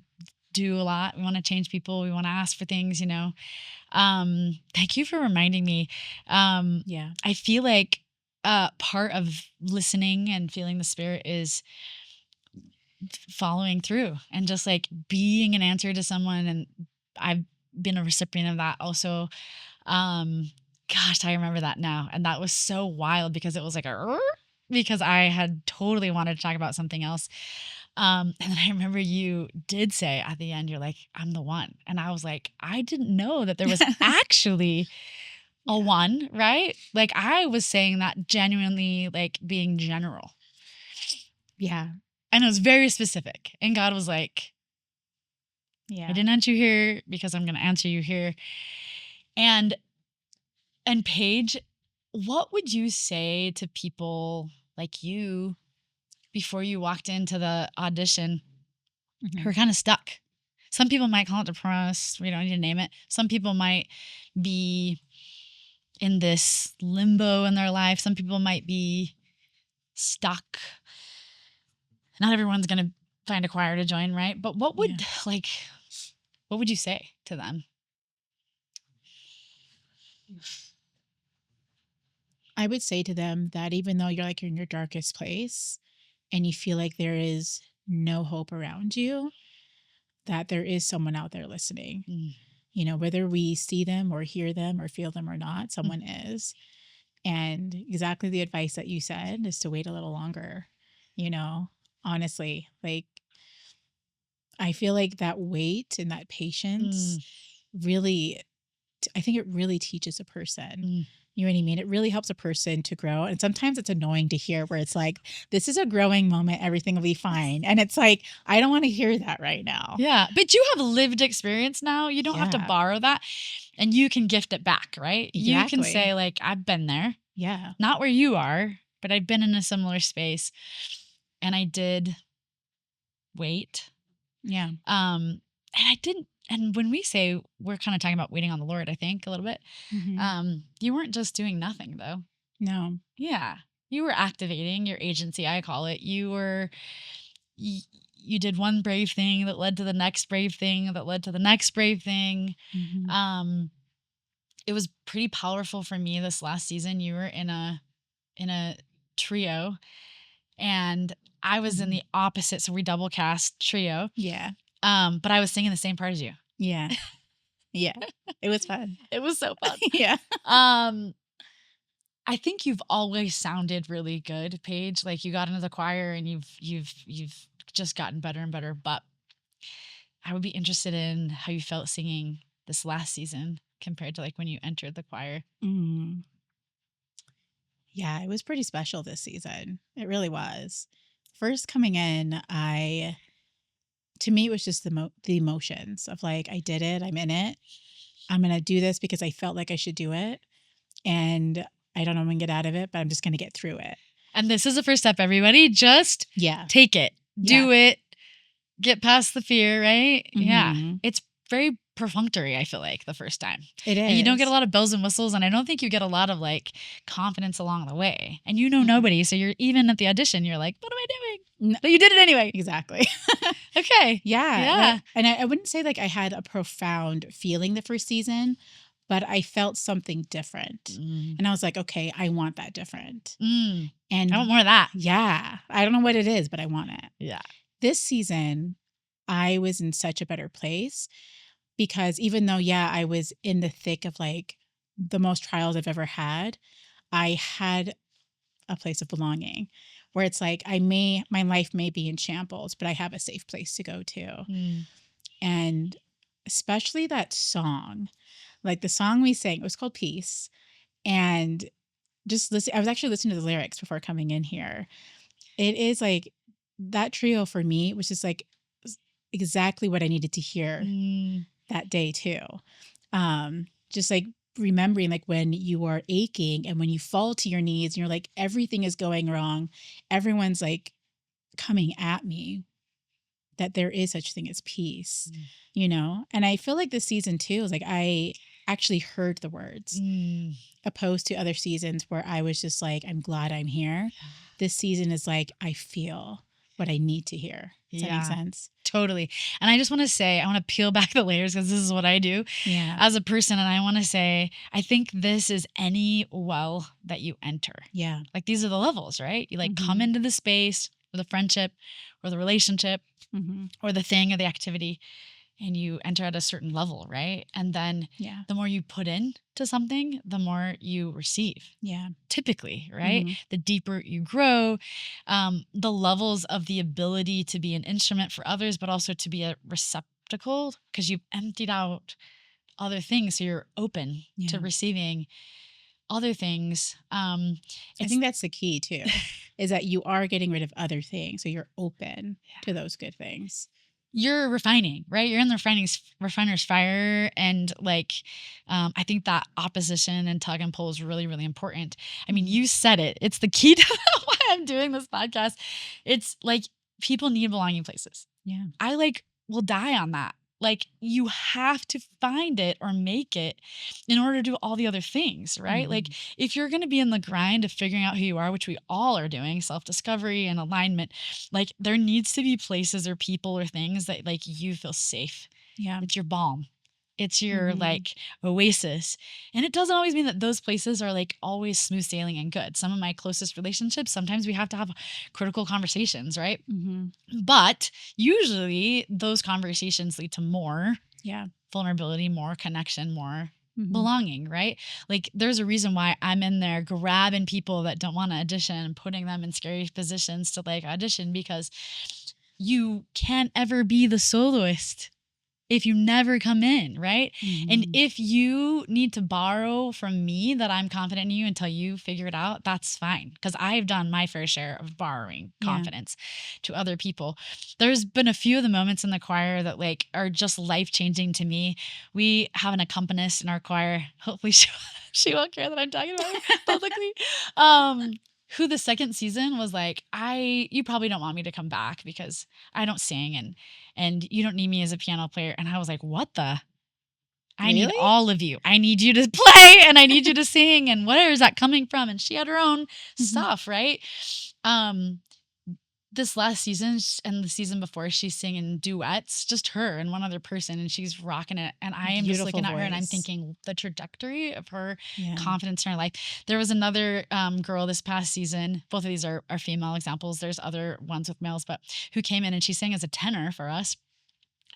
do a lot. We want to change people. We want to ask for things, Thank you for reminding me. Yeah. I feel like part of listening and feeling the Spirit is following through and just like being an answer to someone. And I've been a recipient of that also. Gosh, I remember that now. And that was so wild because it was like because I had totally wanted to talk about something else. And then I remember you did say at the end, you're like, I'm the one. And I was like, I didn't know that there was actually a one, right? Like I was saying that genuinely, like being general. Yeah. And it was very specific. And God was like, Yeah. I didn't answer you here because I'm going to answer you here. And Payge, what would you say to people like you before you walked into the audition who are kind of stuck? Some people might call it depressed. We don't need to name it. Some people might be in this limbo in their life. Some people might be stuck. Not everyone's going to find a choir to join, right? But what would what would you say to them? I would say to them that even though you're in your darkest place and you feel like there is no hope around you, that there is someone out there listening. Whether we see them or hear them or feel them or not, someone is. And exactly the advice that you said is to wait a little longer. Honestly, like I feel like that wait and that patience really, I think it really teaches a person. You know what I mean? It really helps a person to grow. And sometimes it's annoying to hear where it's like, this is a growing moment. Everything will be fine. And it's like, I don't want to hear that right now. Yeah. But you have lived experience now. You don't have to borrow that and you can gift it back, right? Exactly. You can say like, I've been there. Yeah. Not where you are, but I've been in a similar space and I did wait. Yeah. And I didn't, and when we say we're kind of talking about waiting on the Lord, I think a little bit, you weren't just doing nothing though. No. Yeah. You were activating your agency, I call it. You did one brave thing that led to the next brave thing that led to the next brave thing. It was pretty powerful for me this last season. You were in a trio and I was in the opposite. So we double cast trio. Yeah. But I was singing the same part as you. Yeah. Yeah. It was fun. It was so fun. Yeah. I think you've always sounded really good, Payge. Like you got into the choir and you've just gotten better and better. But I would be interested in how you felt singing this last season compared to like when you entered the choir. Yeah, it was pretty special this season. It really was. First coming in, to me, it was just the emotions of like, I did it. I'm in it. I'm going to do this because I felt like I should do it. And I don't know when to get out of it, but I'm just going to get through it. And this is the first step, everybody. Just take it. Do it. Get past the fear, right? Yeah. It's very perfunctory, I feel like, the first time. It is. And you don't get a lot of bells and whistles, and I don't think you get a lot of like confidence along the way. And you know nobody, so you're even at the audition, you're like, what am I doing? But you did it anyway. Exactly. Okay. Yeah. And I wouldn't say like I had a profound feeling the first season, but I felt something different. And I was like, okay, I want that different. And I want more of that. Yeah. I don't know what it is, but I want it. Yeah. This season, I was in such a better place because even though, I was in the thick of like the most trials I've ever had, I had a place of belonging where it's like my life may be in shambles, but I have a safe place to go to. Mm. And especially that song, like the song we sang, it was called Peace. And just listen, I was actually listening to the lyrics before coming in here. It is like that trio for me was just like exactly what I needed to hear that day too. Just like remembering like when you are aching and when you fall to your knees and you're like, everything is going wrong. Everyone's like coming at me, that there is such thing as peace, you know? And I feel like this season too is like, I actually heard the words opposed to other seasons where I was just like, I'm glad I'm here. Yeah. This season is like, I feel what I need to hear. Does that make sense? Totally. And I just want to say, I want to peel back the layers because this is what I do as a person. And I want to say, I think this is any well that you enter. Yeah. Like these are the levels, right? You like come into the space or the friendship or the relationship or the thing or the activity, and you enter at a certain level, right? And then the more you put in to something, the more you receive. Yeah. Typically, right? The deeper you grow, the levels of the ability to be an instrument for others, but also to be a receptacle because you've emptied out other things. So you're open to receiving other things. I think that's the key too, is that you are getting rid of other things. So you're open to those good things. You're refining, right? You're in the refiner's fire. And like, I think that opposition and tug and pull is really, really important. I mean, you said it. It's the key to why I'm doing this podcast. It's like people need belonging places. Yeah. I like will die on that. Like you have to find it or make it in order to do all the other things, right? Like if you're going to be in the grind of figuring out who you are, which we all are doing, self-discovery and alignment, like there needs to be places or people or things that like you feel safe. Yeah. It's your balm. It's your like oasis. And it doesn't always mean that those places are like always smooth sailing and good. Some of my closest relationships, sometimes we have to have critical conversations, right? But usually those conversations lead to more vulnerability, more connection, more belonging, right? Like there's a reason why I'm in there grabbing people that don't want to audition and putting them in scary positions to like audition, because you can't ever be the soloist if you never come in, right? And if you need to borrow from me that I'm confident in you until you figure it out, that's fine. Because I've done my fair share of borrowing confidence to other people. There's been a few of the moments in the choir that like are just life-changing to me. We have an accompanist in our choir. Hopefully she won't care that I'm talking about it publicly. Who the second season was like, you probably don't want me to come back because I don't sing and you don't need me as a piano player. And I was like, what the? I need all of you. I need you to play and I need you to sing. And where is that coming from? And she had her own stuff, right? This last season and the season before, she's singing duets, just her and one other person, and she's rocking it. And I am just looking at her and I'm thinking the trajectory of her confidence in her life. There was another girl this past season. Both of these are female examples. There's other ones with males, but who came in and she sang as a tenor for us.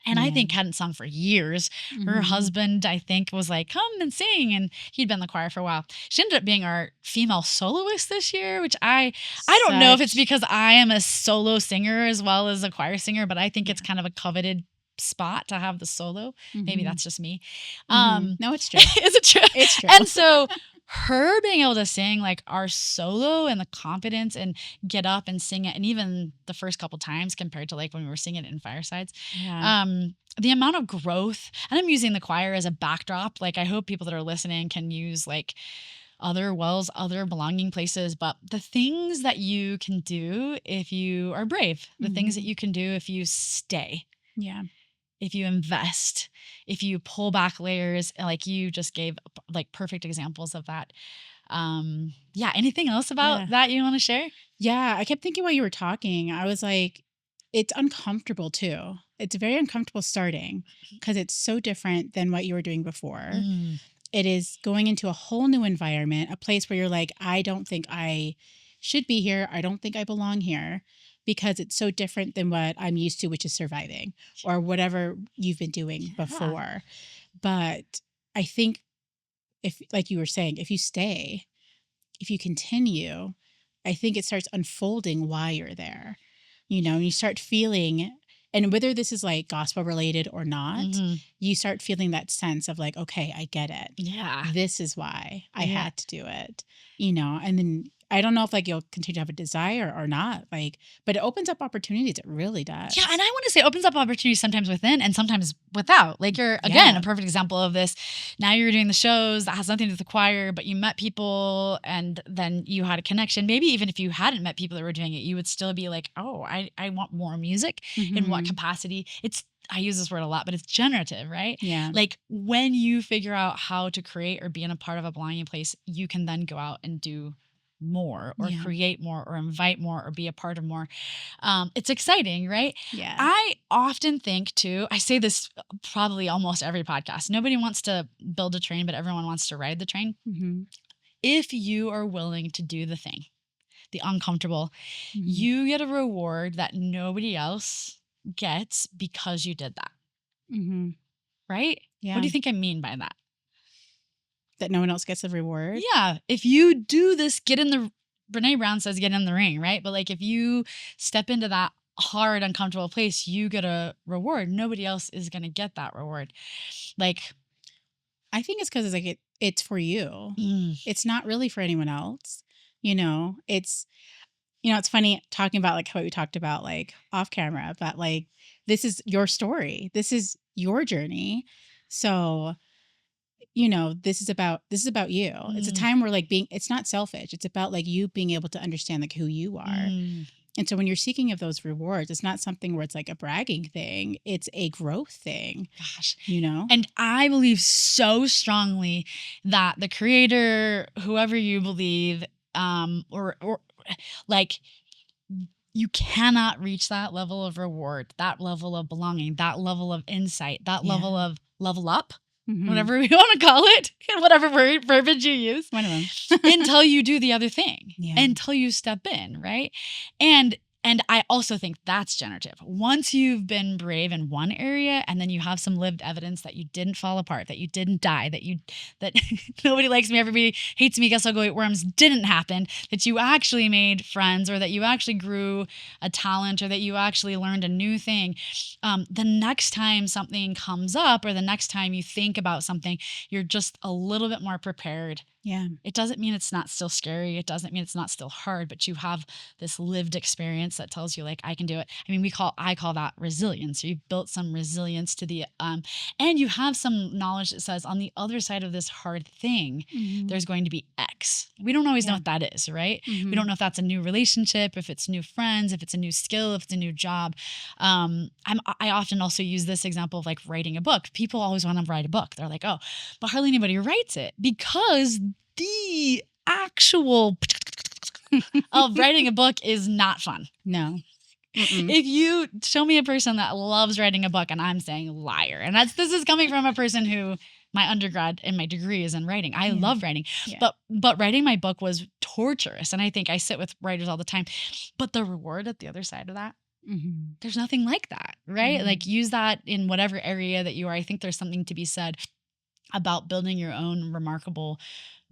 And I think hadn't sung for years. Her husband, I think, was like, come and sing. And he'd been in the choir for a while. She ended up being our female soloist this year, which I don't know if it's because I am a solo singer as well as a choir singer, but I think it's kind of a coveted spot to have the solo. Maybe that's just me. No, it's true. Is it true? It's true. And so her being able to sing like our solo and the confidence and get up and sing it, and even the first couple times compared to like when we were singing it in Firesides, the amount of growth, and I'm using the choir as a backdrop. Like I hope people that are listening can use like other wells, other belonging places, but the things that you can do if you are brave, the things that you can do if you stay. Yeah. If you invest, if you pull back layers, like you just gave like perfect examples of that. Anything else about that you want to share? Yeah, I kept thinking while you were talking, I was like, it's uncomfortable too. It's very uncomfortable starting because it's so different than what you were doing before. It is going into a whole new environment, a place where you're like, I don't think I should be here. I don't think I belong here. Because it's so different than what I'm used to, which is surviving or whatever you've been doing before. But I think if, like you were saying, if you stay, if you continue, I think it starts unfolding why you're there. You start feeling, and whether this is like gospel related or not, you start feeling that sense of like, okay, I get it. Yeah. This is why I Yeah. had to do it, and then I don't know if like you'll continue to have a desire or not, like, but it opens up opportunities. It really does. Yeah, and I want to say it opens up opportunities sometimes within and sometimes without. Like you're, again, Yeah. a perfect example of this. Now you're doing the shows that has nothing to do with the choir, but you met people and then you had a connection. Maybe even if you hadn't met people that were doing it, you would still be like, oh, I want more music. In what Mhm. capacity? I use this word a lot, but it's generative, right? Yeah. Like when you figure out how to create or be in a part of a belonging place, you can then go out and do more or Yeah. create more or invite more or be a part of more. It's exciting, right? Yeah. I often think too, I say this probably almost every podcast. Nobody wants to build a train, but everyone wants to ride the train. Mhm. If you are willing to do the thing, the uncomfortable, Mhm. you get a reward that nobody else gets because you did that. Mhm. Right? Yeah. What do you think I mean by that? That no one else gets the reward. Yeah. If you do this, Brene Brown says get in the ring, right? But like if you step into that hard, uncomfortable place, you get a reward. Nobody else is going to get that reward. Like, I think it's because it's like it's for you. It's not really for anyone else. It's funny talking about like what we talked about like off camera, but like this is your story. This is your journey. So, this is about you. It's a time where like it's not selfish. It's about like you being able to understand like who you are. And so when you're seeking of those rewards, it's not something where it's like a bragging thing. It's a growth thing. Gosh. And And I believe so strongly that the creator, whoever you believe, or like you cannot reach that level of reward, that level of belonging, that level of insight, that level of level up, whatever we want to call it, whatever verbiage you use, one of them. until you do the other thing, Yeah. until you step in, right? And I also think that's generative. Once you've been brave in one area and then you have some lived evidence that you didn't fall apart, that you didn't die, that nobody likes me, everybody hates me, guess I'll go eat worms didn't happen, that you actually made friends or that you actually grew a talent or that you actually learned a new thing. The next time something comes up or the next time you think about something, you're just a little bit more prepared. Yeah. It doesn't mean it's not still scary. It doesn't mean it's not still hard, but you have this lived experience that tells you like, I can do it. I mean, I call that resilience. So you've built some resilience to and you have some knowledge that says on the other side of this hard thing, there's going to be X. We don't always know what that is, right? We don't know if that's a new relationship, if it's new friends, if it's a new skill, if it's a new job. I often also use this example of like writing a book. People always want to write a book. They're like, oh, but hardly anybody writes it because the actual of writing a book is not fun. No. If you show me a person that loves writing a book and I'm saying liar, and this is coming from a person who my undergrad and my degree is in writing. I love writing, but writing my book was torturous. And I think I sit with writers all the time, but the reward at the other side of that, there's nothing like that, right? Like use that in whatever area that you are. I think there's something to be said about building your own remarkable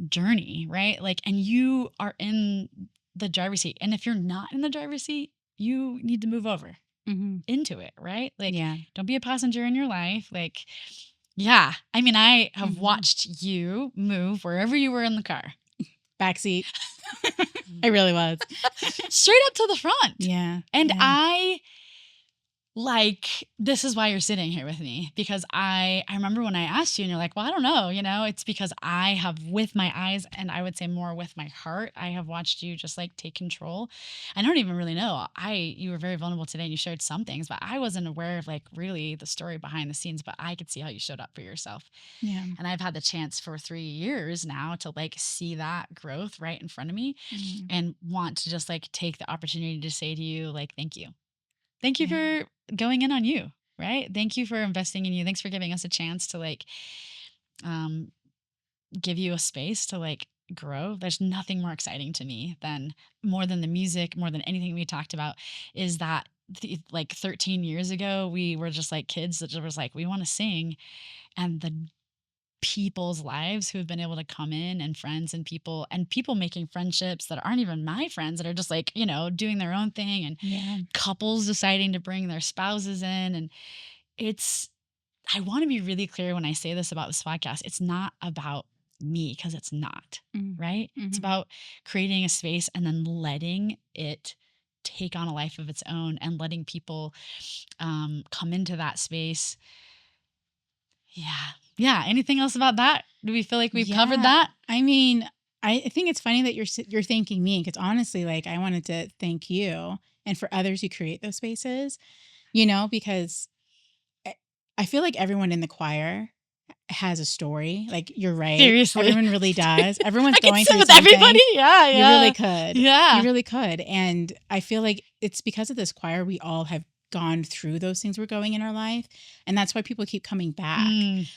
journey, right? Like, and you are in the driver's seat. And if you're not in the driver's seat, you need to move over into it, right? Like, don't be a passenger in your life. Like, yeah. I mean, I have watched you move wherever you were in the car. Backseat. I really was. Straight up to the front. Yeah. And this is why you're sitting here with me, because I remember when I asked you and you're like, well, I don't know, it's because I have with my eyes and I would say more with my heart, I have watched you just like take control. I don't even really know. You were very vulnerable today and you shared some things, but I wasn't aware of like really the story behind the scenes, but I could see how you showed up for yourself. Yeah. And I've had the chance for 3 years now to like see that growth right in front of me and want to just like take the opportunity to say to you, like, thank you. Thank you for going in on you, right? Thank you for investing in you. Thanks for giving us a chance to like give you a space to like grow. There's nothing more exciting to me more than the music, more than anything we talked about, is that like 13 years ago, we were just like kids that was like, we want to sing. And the people's lives who have been able to come in, and friends and people making friendships that aren't even my friends, that are just like, doing their own thing, and Yeah. couples deciding to bring their spouses in. And it's, I want to be really clear when I say this about this podcast. It's not about me, because it's not, Mm. right? It's Mhm. about creating a space and then letting it take on a life of its own, and letting people come into that space. Yeah. Yeah. Anything else about that? Do we feel like we've covered Yeah. that? I mean, I think it's funny that you're thanking me, because honestly, like, I wanted to thank you and for others who create those spaces, because I I feel like everyone in the choir has a story. Like, you're right. Seriously. Everyone really does. Everyone's I could going sit through with everybody. something. Yeah. You really Yeah. could. You Yeah. really could. And I feel like it's because of this choir, we all have gone through those things we're going in our life. And that's why people keep coming back, Mm.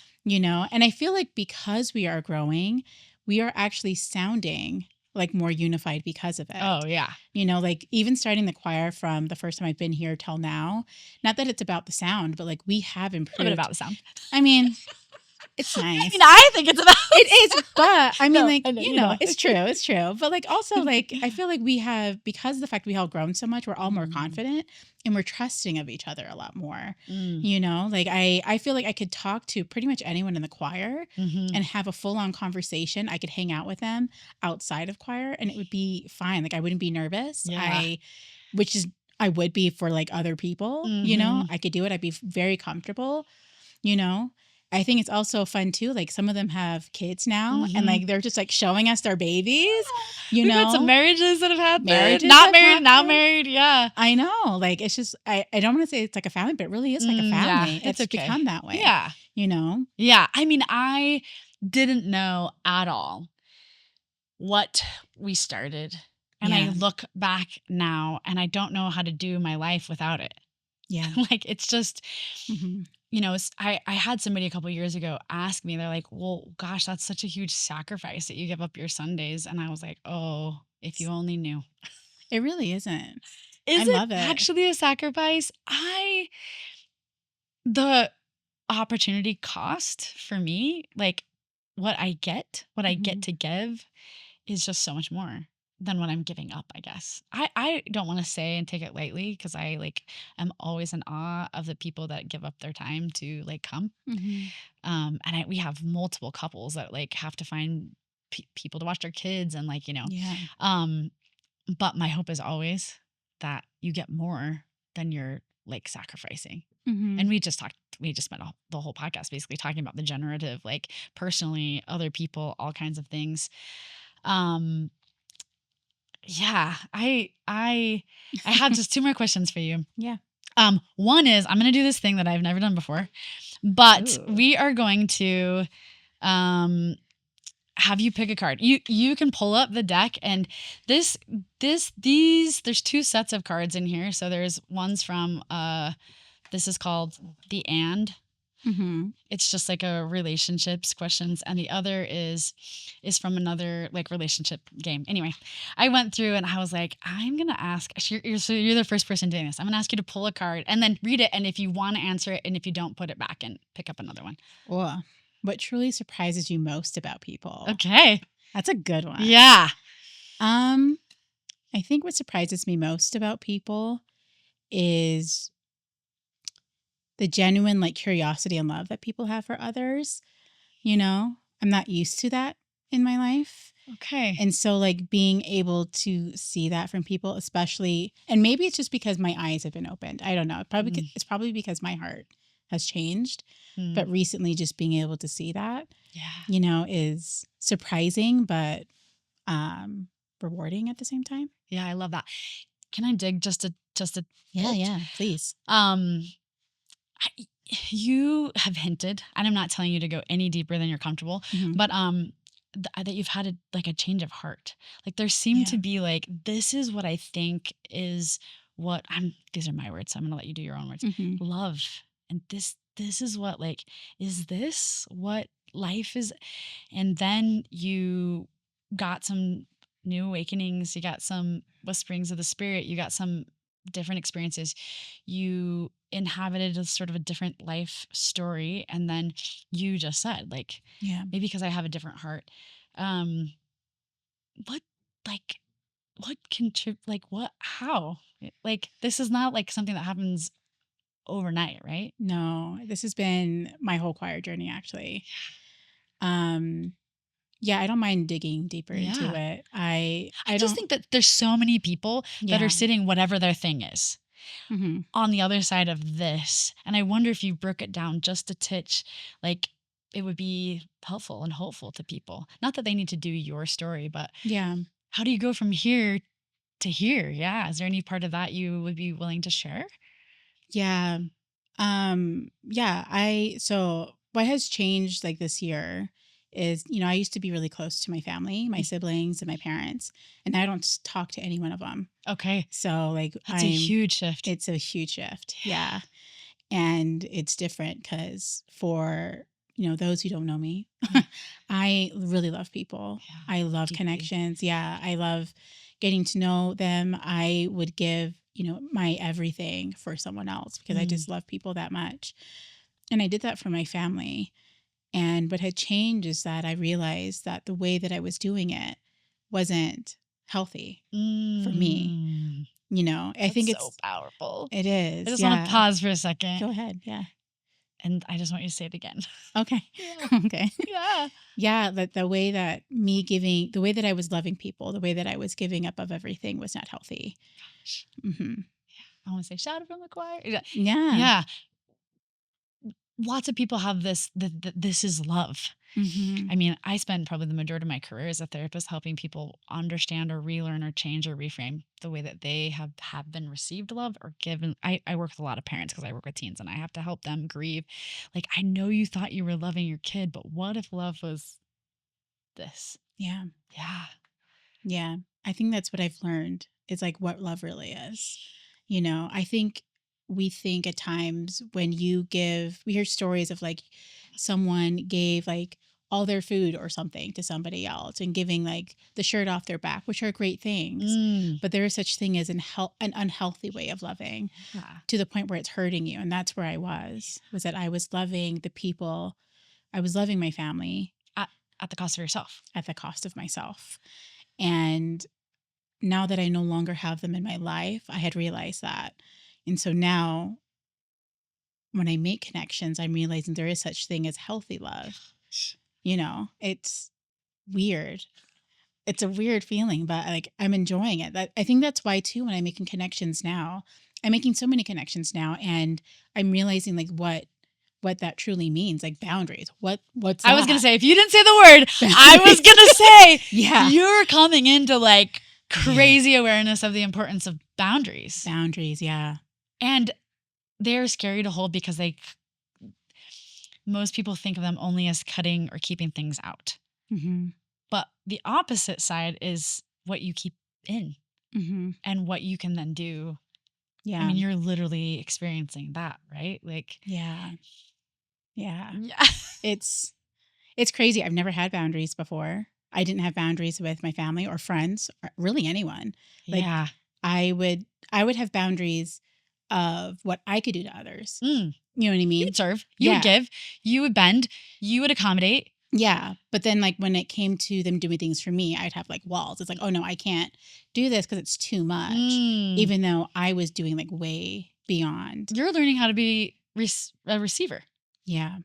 And I feel like because we are growing, we are actually sounding like more unified because of it. Oh, yeah. Like, even starting the choir from the first time I've been here till now, not that it's about the sound, but like, we have A improved. little bit about the sound. I mean, it's nice. I mean, I think it's about It is, but I mean, No, like, I know, it's true. It's true. But like, also, like, I feel like we have, because of the fact we all grown so much, we're all more Mm. confident, and we're trusting of each other a lot more. Mm. Like, I feel like I could talk to pretty much anyone in the choir Mhm. and have a full on conversation. I could hang out with them outside of choir, and it would be fine. Like, I wouldn't be nervous. Yeah. Which is, I would be for like other people, Mhm. I could do it. I'd be very comfortable, you know. I think it's also fun too. Like, some of them have kids now, and Mhm. like, they're just like showing us their babies, We've had some marriages that have happened. Marriages Not have married, now happened. married. Yeah. I know. Like, it's just, I don't want to say it's like a family, but it really is like a Yeah. family. It's okay. become that way. Yeah. Yeah. I mean, I didn't know at all what we started. And I Yeah. look back now, and I don't know how to do my life without it. Yeah. Like, it's just, hmm I had somebody a couple years ago ask me, they're like, well, gosh, that's such a huge sacrifice that you give up your Sundays. And I was like, oh, if you only knew. It really isn't. I Is it love it. actually a sacrifice? The opportunity cost for me, like what I get Mhm. to give, is just so much more than what I'm giving up, I guess. I don't want to say and take it lightly, because I like am always in awe of the people that give up their time to like come. Mhm. We have multiple couples that like have to find people to watch their kids, and like, Yeah. um but my hope is always that you get more than you're like sacrificing. And Mhm. we just spent the whole podcast basically talking about the generative, like personally, other people, all kinds of things. Um, yeah, I have just two more questions for you. Yeah. One is, I'm going to do this thing that I've never done before, but Ooh. we are going to, um, have you pick a card. You can pull up the deck, and these there's two sets of cards in here. So there's ones from this is called the And. Mhm. It's just like a relationships questions, and the other is from another like relationship game. Anyway, I went through and I was like, I'm gonna ask. So you're the first person doing this. I'm gonna ask you to pull a card and then read it, and if you want to answer it, and if you don't, put it back and pick up another one. Or what truly surprises you most about people? Okay. That's a good one. Yeah. I think what surprises me most about people is the genuine like curiosity and love that people have for others. I'm not used to that in my life. Okay. And so like being able to see that from people, especially, and maybe it's just because my eyes have been opened. I don't know. It's probably because my heart has changed. But recently just being able to see that, yeah, is surprising, but rewarding at the same time. yeah, I love that. Can I dig just a Yeah, bit? yeah, please. You have hinted, and I'm not telling you to go any deeper than you're comfortable, Mhm. but that you've had like a change of heart. Like, there seemed Yeah. to be like, this is what I think is what I'm. These are my words, so I'm gonna let you do your own words. Mhm. Love, and this is what, like, is this what life is? And then you got some new awakenings. You got some whisperings of the spirit. You got some different experiences, you inhabited a sort of a different life story, and then you just said, like, Yeah. maybe because I have a different heart. Um, what, like, what contrib like, what, how? Like, this is not like something that happens overnight, right? No, this has been my whole choir journey, actually. Um, yeah, I don't mind digging deeper into Yeah. it. I I just don't. think that there's so many people that are Yeah. sitting whatever their thing is Hmm. on the other side of this. And I wonder if you broke it down just a titch, like, it would be helpful and hopeful to people. Not that they need to do your story, but Yeah. how do you go from here to here? Yeah. Is there any part of that you would be willing to share? Yeah. Yeah, so what has changed like this year is, I used to be really close to my family, my Mm. siblings and my parents, and I don't talk to any one of them. Okay. So like That's a huge shift. it's a huge shift. Yeah. Yeah. And it's different because for, those who don't know me, Yeah. I really love people. Yeah. I love Deeply. connections. Yeah. I love getting to know them. I would give, my everything for someone else because I Mm. just love people that much. And I did that for my family. And what had changed is that I realized that the way that I was doing it wasn't healthy for me. Mm. I think That's so powerful. it I is. just want to Yeah. pause for a second, Go ahead. Yeah. and I just want you to say it again. Okay. Yeah. Okay. Yeah. Yeah, that the way that I was loving people, the way that I was giving up of everything was not healthy. Gosh. Hmm. I want to say shout it from the choir. Yeah. Yeah. Yeah. Lots of people have this is love. Hmm. I mean, I spend probably the majority of my career as a therapist helping people understand or relearn or change or reframe the way that they have been received love or given. I work with a lot of parents because I work with teens and I have to help them grieve. Like, I know you thought you were loving your kid, but what if love was this? Yeah. Yeah. Yeah. I think that's what I've learned. It's like what love really is. I think we think at times when we hear stories of like someone gave like all their food or something to somebody else and giving like the shirt off their back, which are great things. Mm. But there is such thing as an unhealthy way of loving Yeah. to the point where it's hurting you. And that's where was that I was loving the people. I was loving my family At, at the cost of yourself. at the cost of myself. And now that I no longer have them in my life, I had realized that. And so now when I make connections, I'm realizing there is such thing as healthy love. It's weird. It's a weird feeling, but like I'm enjoying it. I think that's why too, when I'm making connections now, I'm making so many connections now and I'm realizing like what that truly means, like boundaries. What's I was gonna that? say, if you didn't say the word, I was gonna say, Yeah. you're coming into like crazy awareness of the importance of boundaries. Boundaries, yeah. And they're scary to hold because most people think of them only as cutting or keeping things out. Mm-hmm. But the opposite side is what you keep in Mm-hmm. and what you can then do. Yeah. I mean, you're literally experiencing that, right? Like, Yeah. Yeah. yeah. It's crazy. I've never had boundaries before. I didn't have boundaries with my family or friends or really anyone. Like Yeah. I would have boundaries of what I could do to others. Mm. You know what I You mean? would serve, you would Yeah. give, you would bend, you would accommodate. Yeah. But then like when it came to them doing things for me, I'd have like walls. It's like, oh no, I can't do this because it's too much. Mm. Even though I was doing like way beyond. You're learning how to be a receiver. Yeah.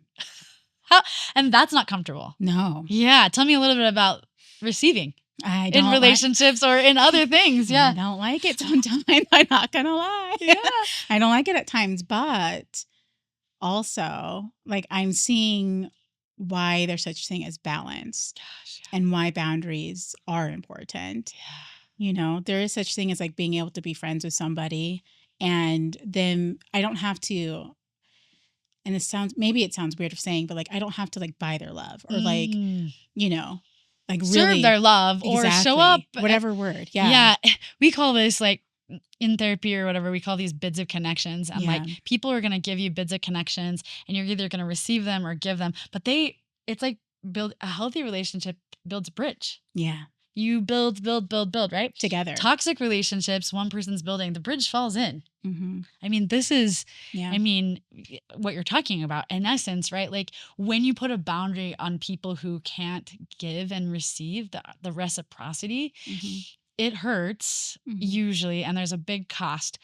And that's not comfortable. No. Yeah. Tell me a little bit about receiving I in don't relationships or in other things. I Yeah. don't like it sometimes. I'm not gonna lie. Yeah. I don't like it at times, but also like I'm seeing why there's such thing as balance Gosh. and why boundaries are important. There is such thing as like being able to be friends with somebody and then I don't have to, and maybe it sounds weird of saying, but like I don't have to like buy their love or like, like serve really their love or show up. Whatever word. Yeah. Yeah. We call this like in therapy or whatever, we call these bids of connections. And like people are going to give you bids of connections and you're either going to receive them or give them. But it's like build a healthy relationship builds a bridge. Yeah. You build, build, right? Together. Toxic relationships, one person's building, the bridge falls in. Mm-hmm. I mean, this is, Yeah. I mean, what you're talking about in essence, right? Like when you put a boundary on people who can't give and receive the reciprocity, Mm-hmm. it hurts Mm-hmm. usually, and there's a big cost.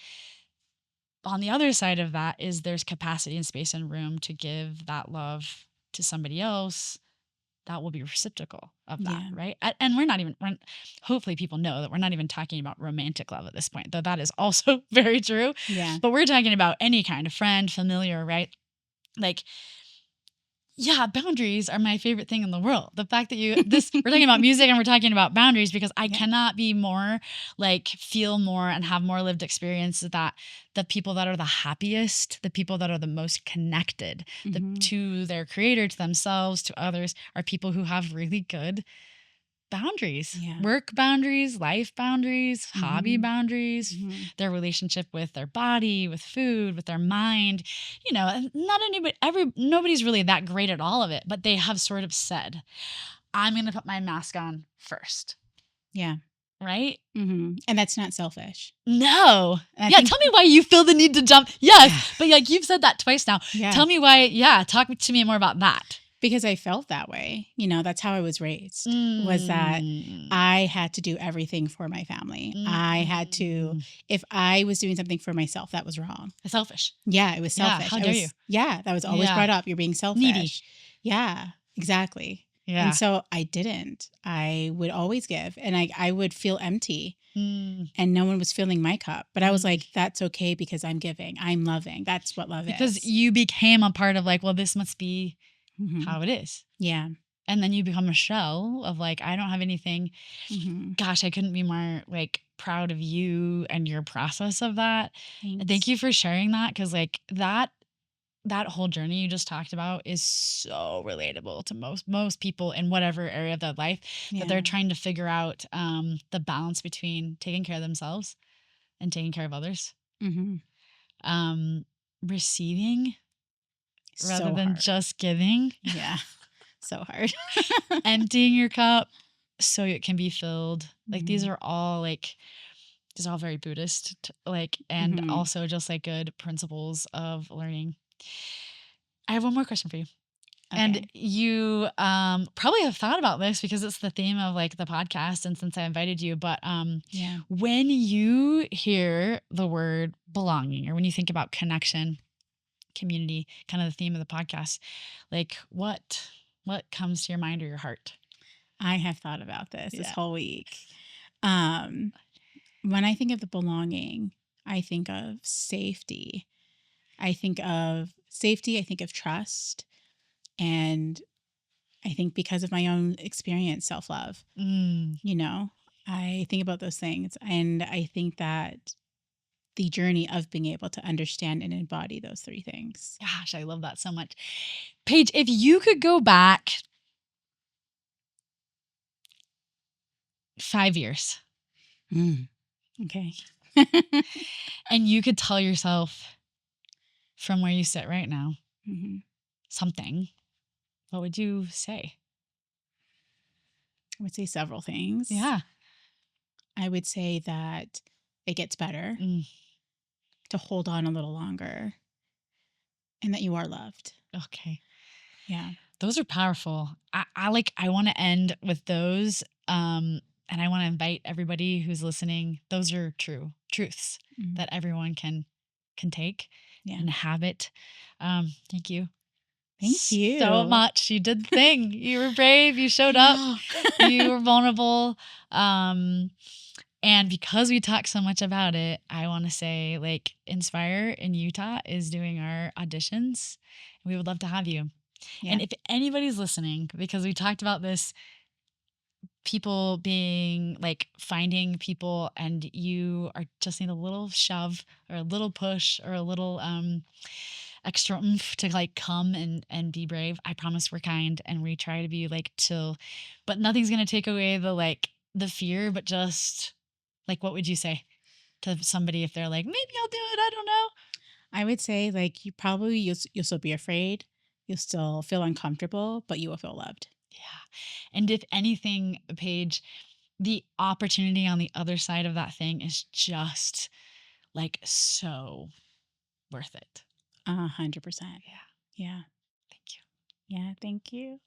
On the other side of that is there's capacity and space and room to give that love to somebody else that will be reciprocal of that, Yeah. right? And hopefully people know that we're not even talking about romantic love at this point, though that is also very true. Yeah. But we're talking about any kind of friend, familiar, right? Like, yeah, boundaries are my favorite thing in the world. The fact that we're talking about music and we're talking about boundaries because I cannot be more feel more and have more lived experience that the people that are the happiest, the people that are the most connected to their creator, to themselves, to others are people who have really good boundaries, work boundaries, life boundaries, hobby boundaries, their relationship with their body, with food, with their mind, and nobody's really that great at all of it, but they have sort of said, I'm going to put my mask on first. Yeah. Right. Mm-hmm. And that's not selfish. No. Tell me why you feel the need to jump. Yes. But you've said that twice now. Yeah. Tell me why. Yeah. Talk to me more about that. Because I felt that way. That's how I was raised, was that I had to do everything for my family. I had to, if I was doing something for myself, that was wrong. It's selfish. Yeah, it was selfish. Yeah, how dare you? Yeah, that was always brought up. You're being selfish. Needy. Yeah, exactly. Yeah. And so I didn't. I would always give, and I would feel empty. And no one was filling my cup. But I was like, that's okay because I'm giving. I'm loving. That's what love is. Because you became a part of well, this must be how it is. Yeah. And then you become a shell of I don't have anything. Gosh, I couldn't be more proud of you and your process of that. Thanks. Thank you for sharing that. Cause that whole journey you just talked about is so relatable to most people in whatever area of their life that they're trying to figure out the balance between taking care of themselves and taking care of others. Receiving rather than just giving. Yeah. So hard. Emptying your cup so it can be filled. These are all very Buddhist, and also just good principles of learning. I have one more question for you. Okay. And you probably have thought about this because it's the theme of the podcast and since I invited you, but when you hear the word belonging or when you think about connection, community, kind of the theme of the podcast, what comes to your mind or your heart? I have thought about this whole week. When I think of the belonging, I think of safety. I think of trust. And I think because of my own experience, self-love, I think about those things. And I think that the journey of being able to understand and embody those three things. Gosh, I love that so much. Payge, if you could go back 5 years. Okay. And you could tell yourself from where you sit right now something, what would you say? I would say several things. Yeah. I would say that it gets better, to hold on a little longer, and that you are loved. Okay. Yeah. Those are powerful. I want to end with those. And I want to invite everybody who's listening. Those are truths that everyone can take and habit. Thank you. Thank you so much. You did the thing. You were brave. You showed up. You were vulnerable. And because we talk so much about it, I want to say Inspire in Utah is doing our auditions. We would love to have you. Yeah. And if anybody's listening, because we talked about this, people being finding people and you are just need a little shove or a little push or a little extra oomph to come and be brave. I promise we're kind and we try to be chill, but nothing's going to take away the fear, but just what would you say to somebody if they're maybe I'll do it, I don't know? I would say you'll still be afraid. You'll still feel uncomfortable, but you will feel loved. Yeah. And if anything, Payge, the opportunity on the other side of that thing is just like so worth it. 100%. Yeah. Yeah. Thank you. Yeah. Thank you.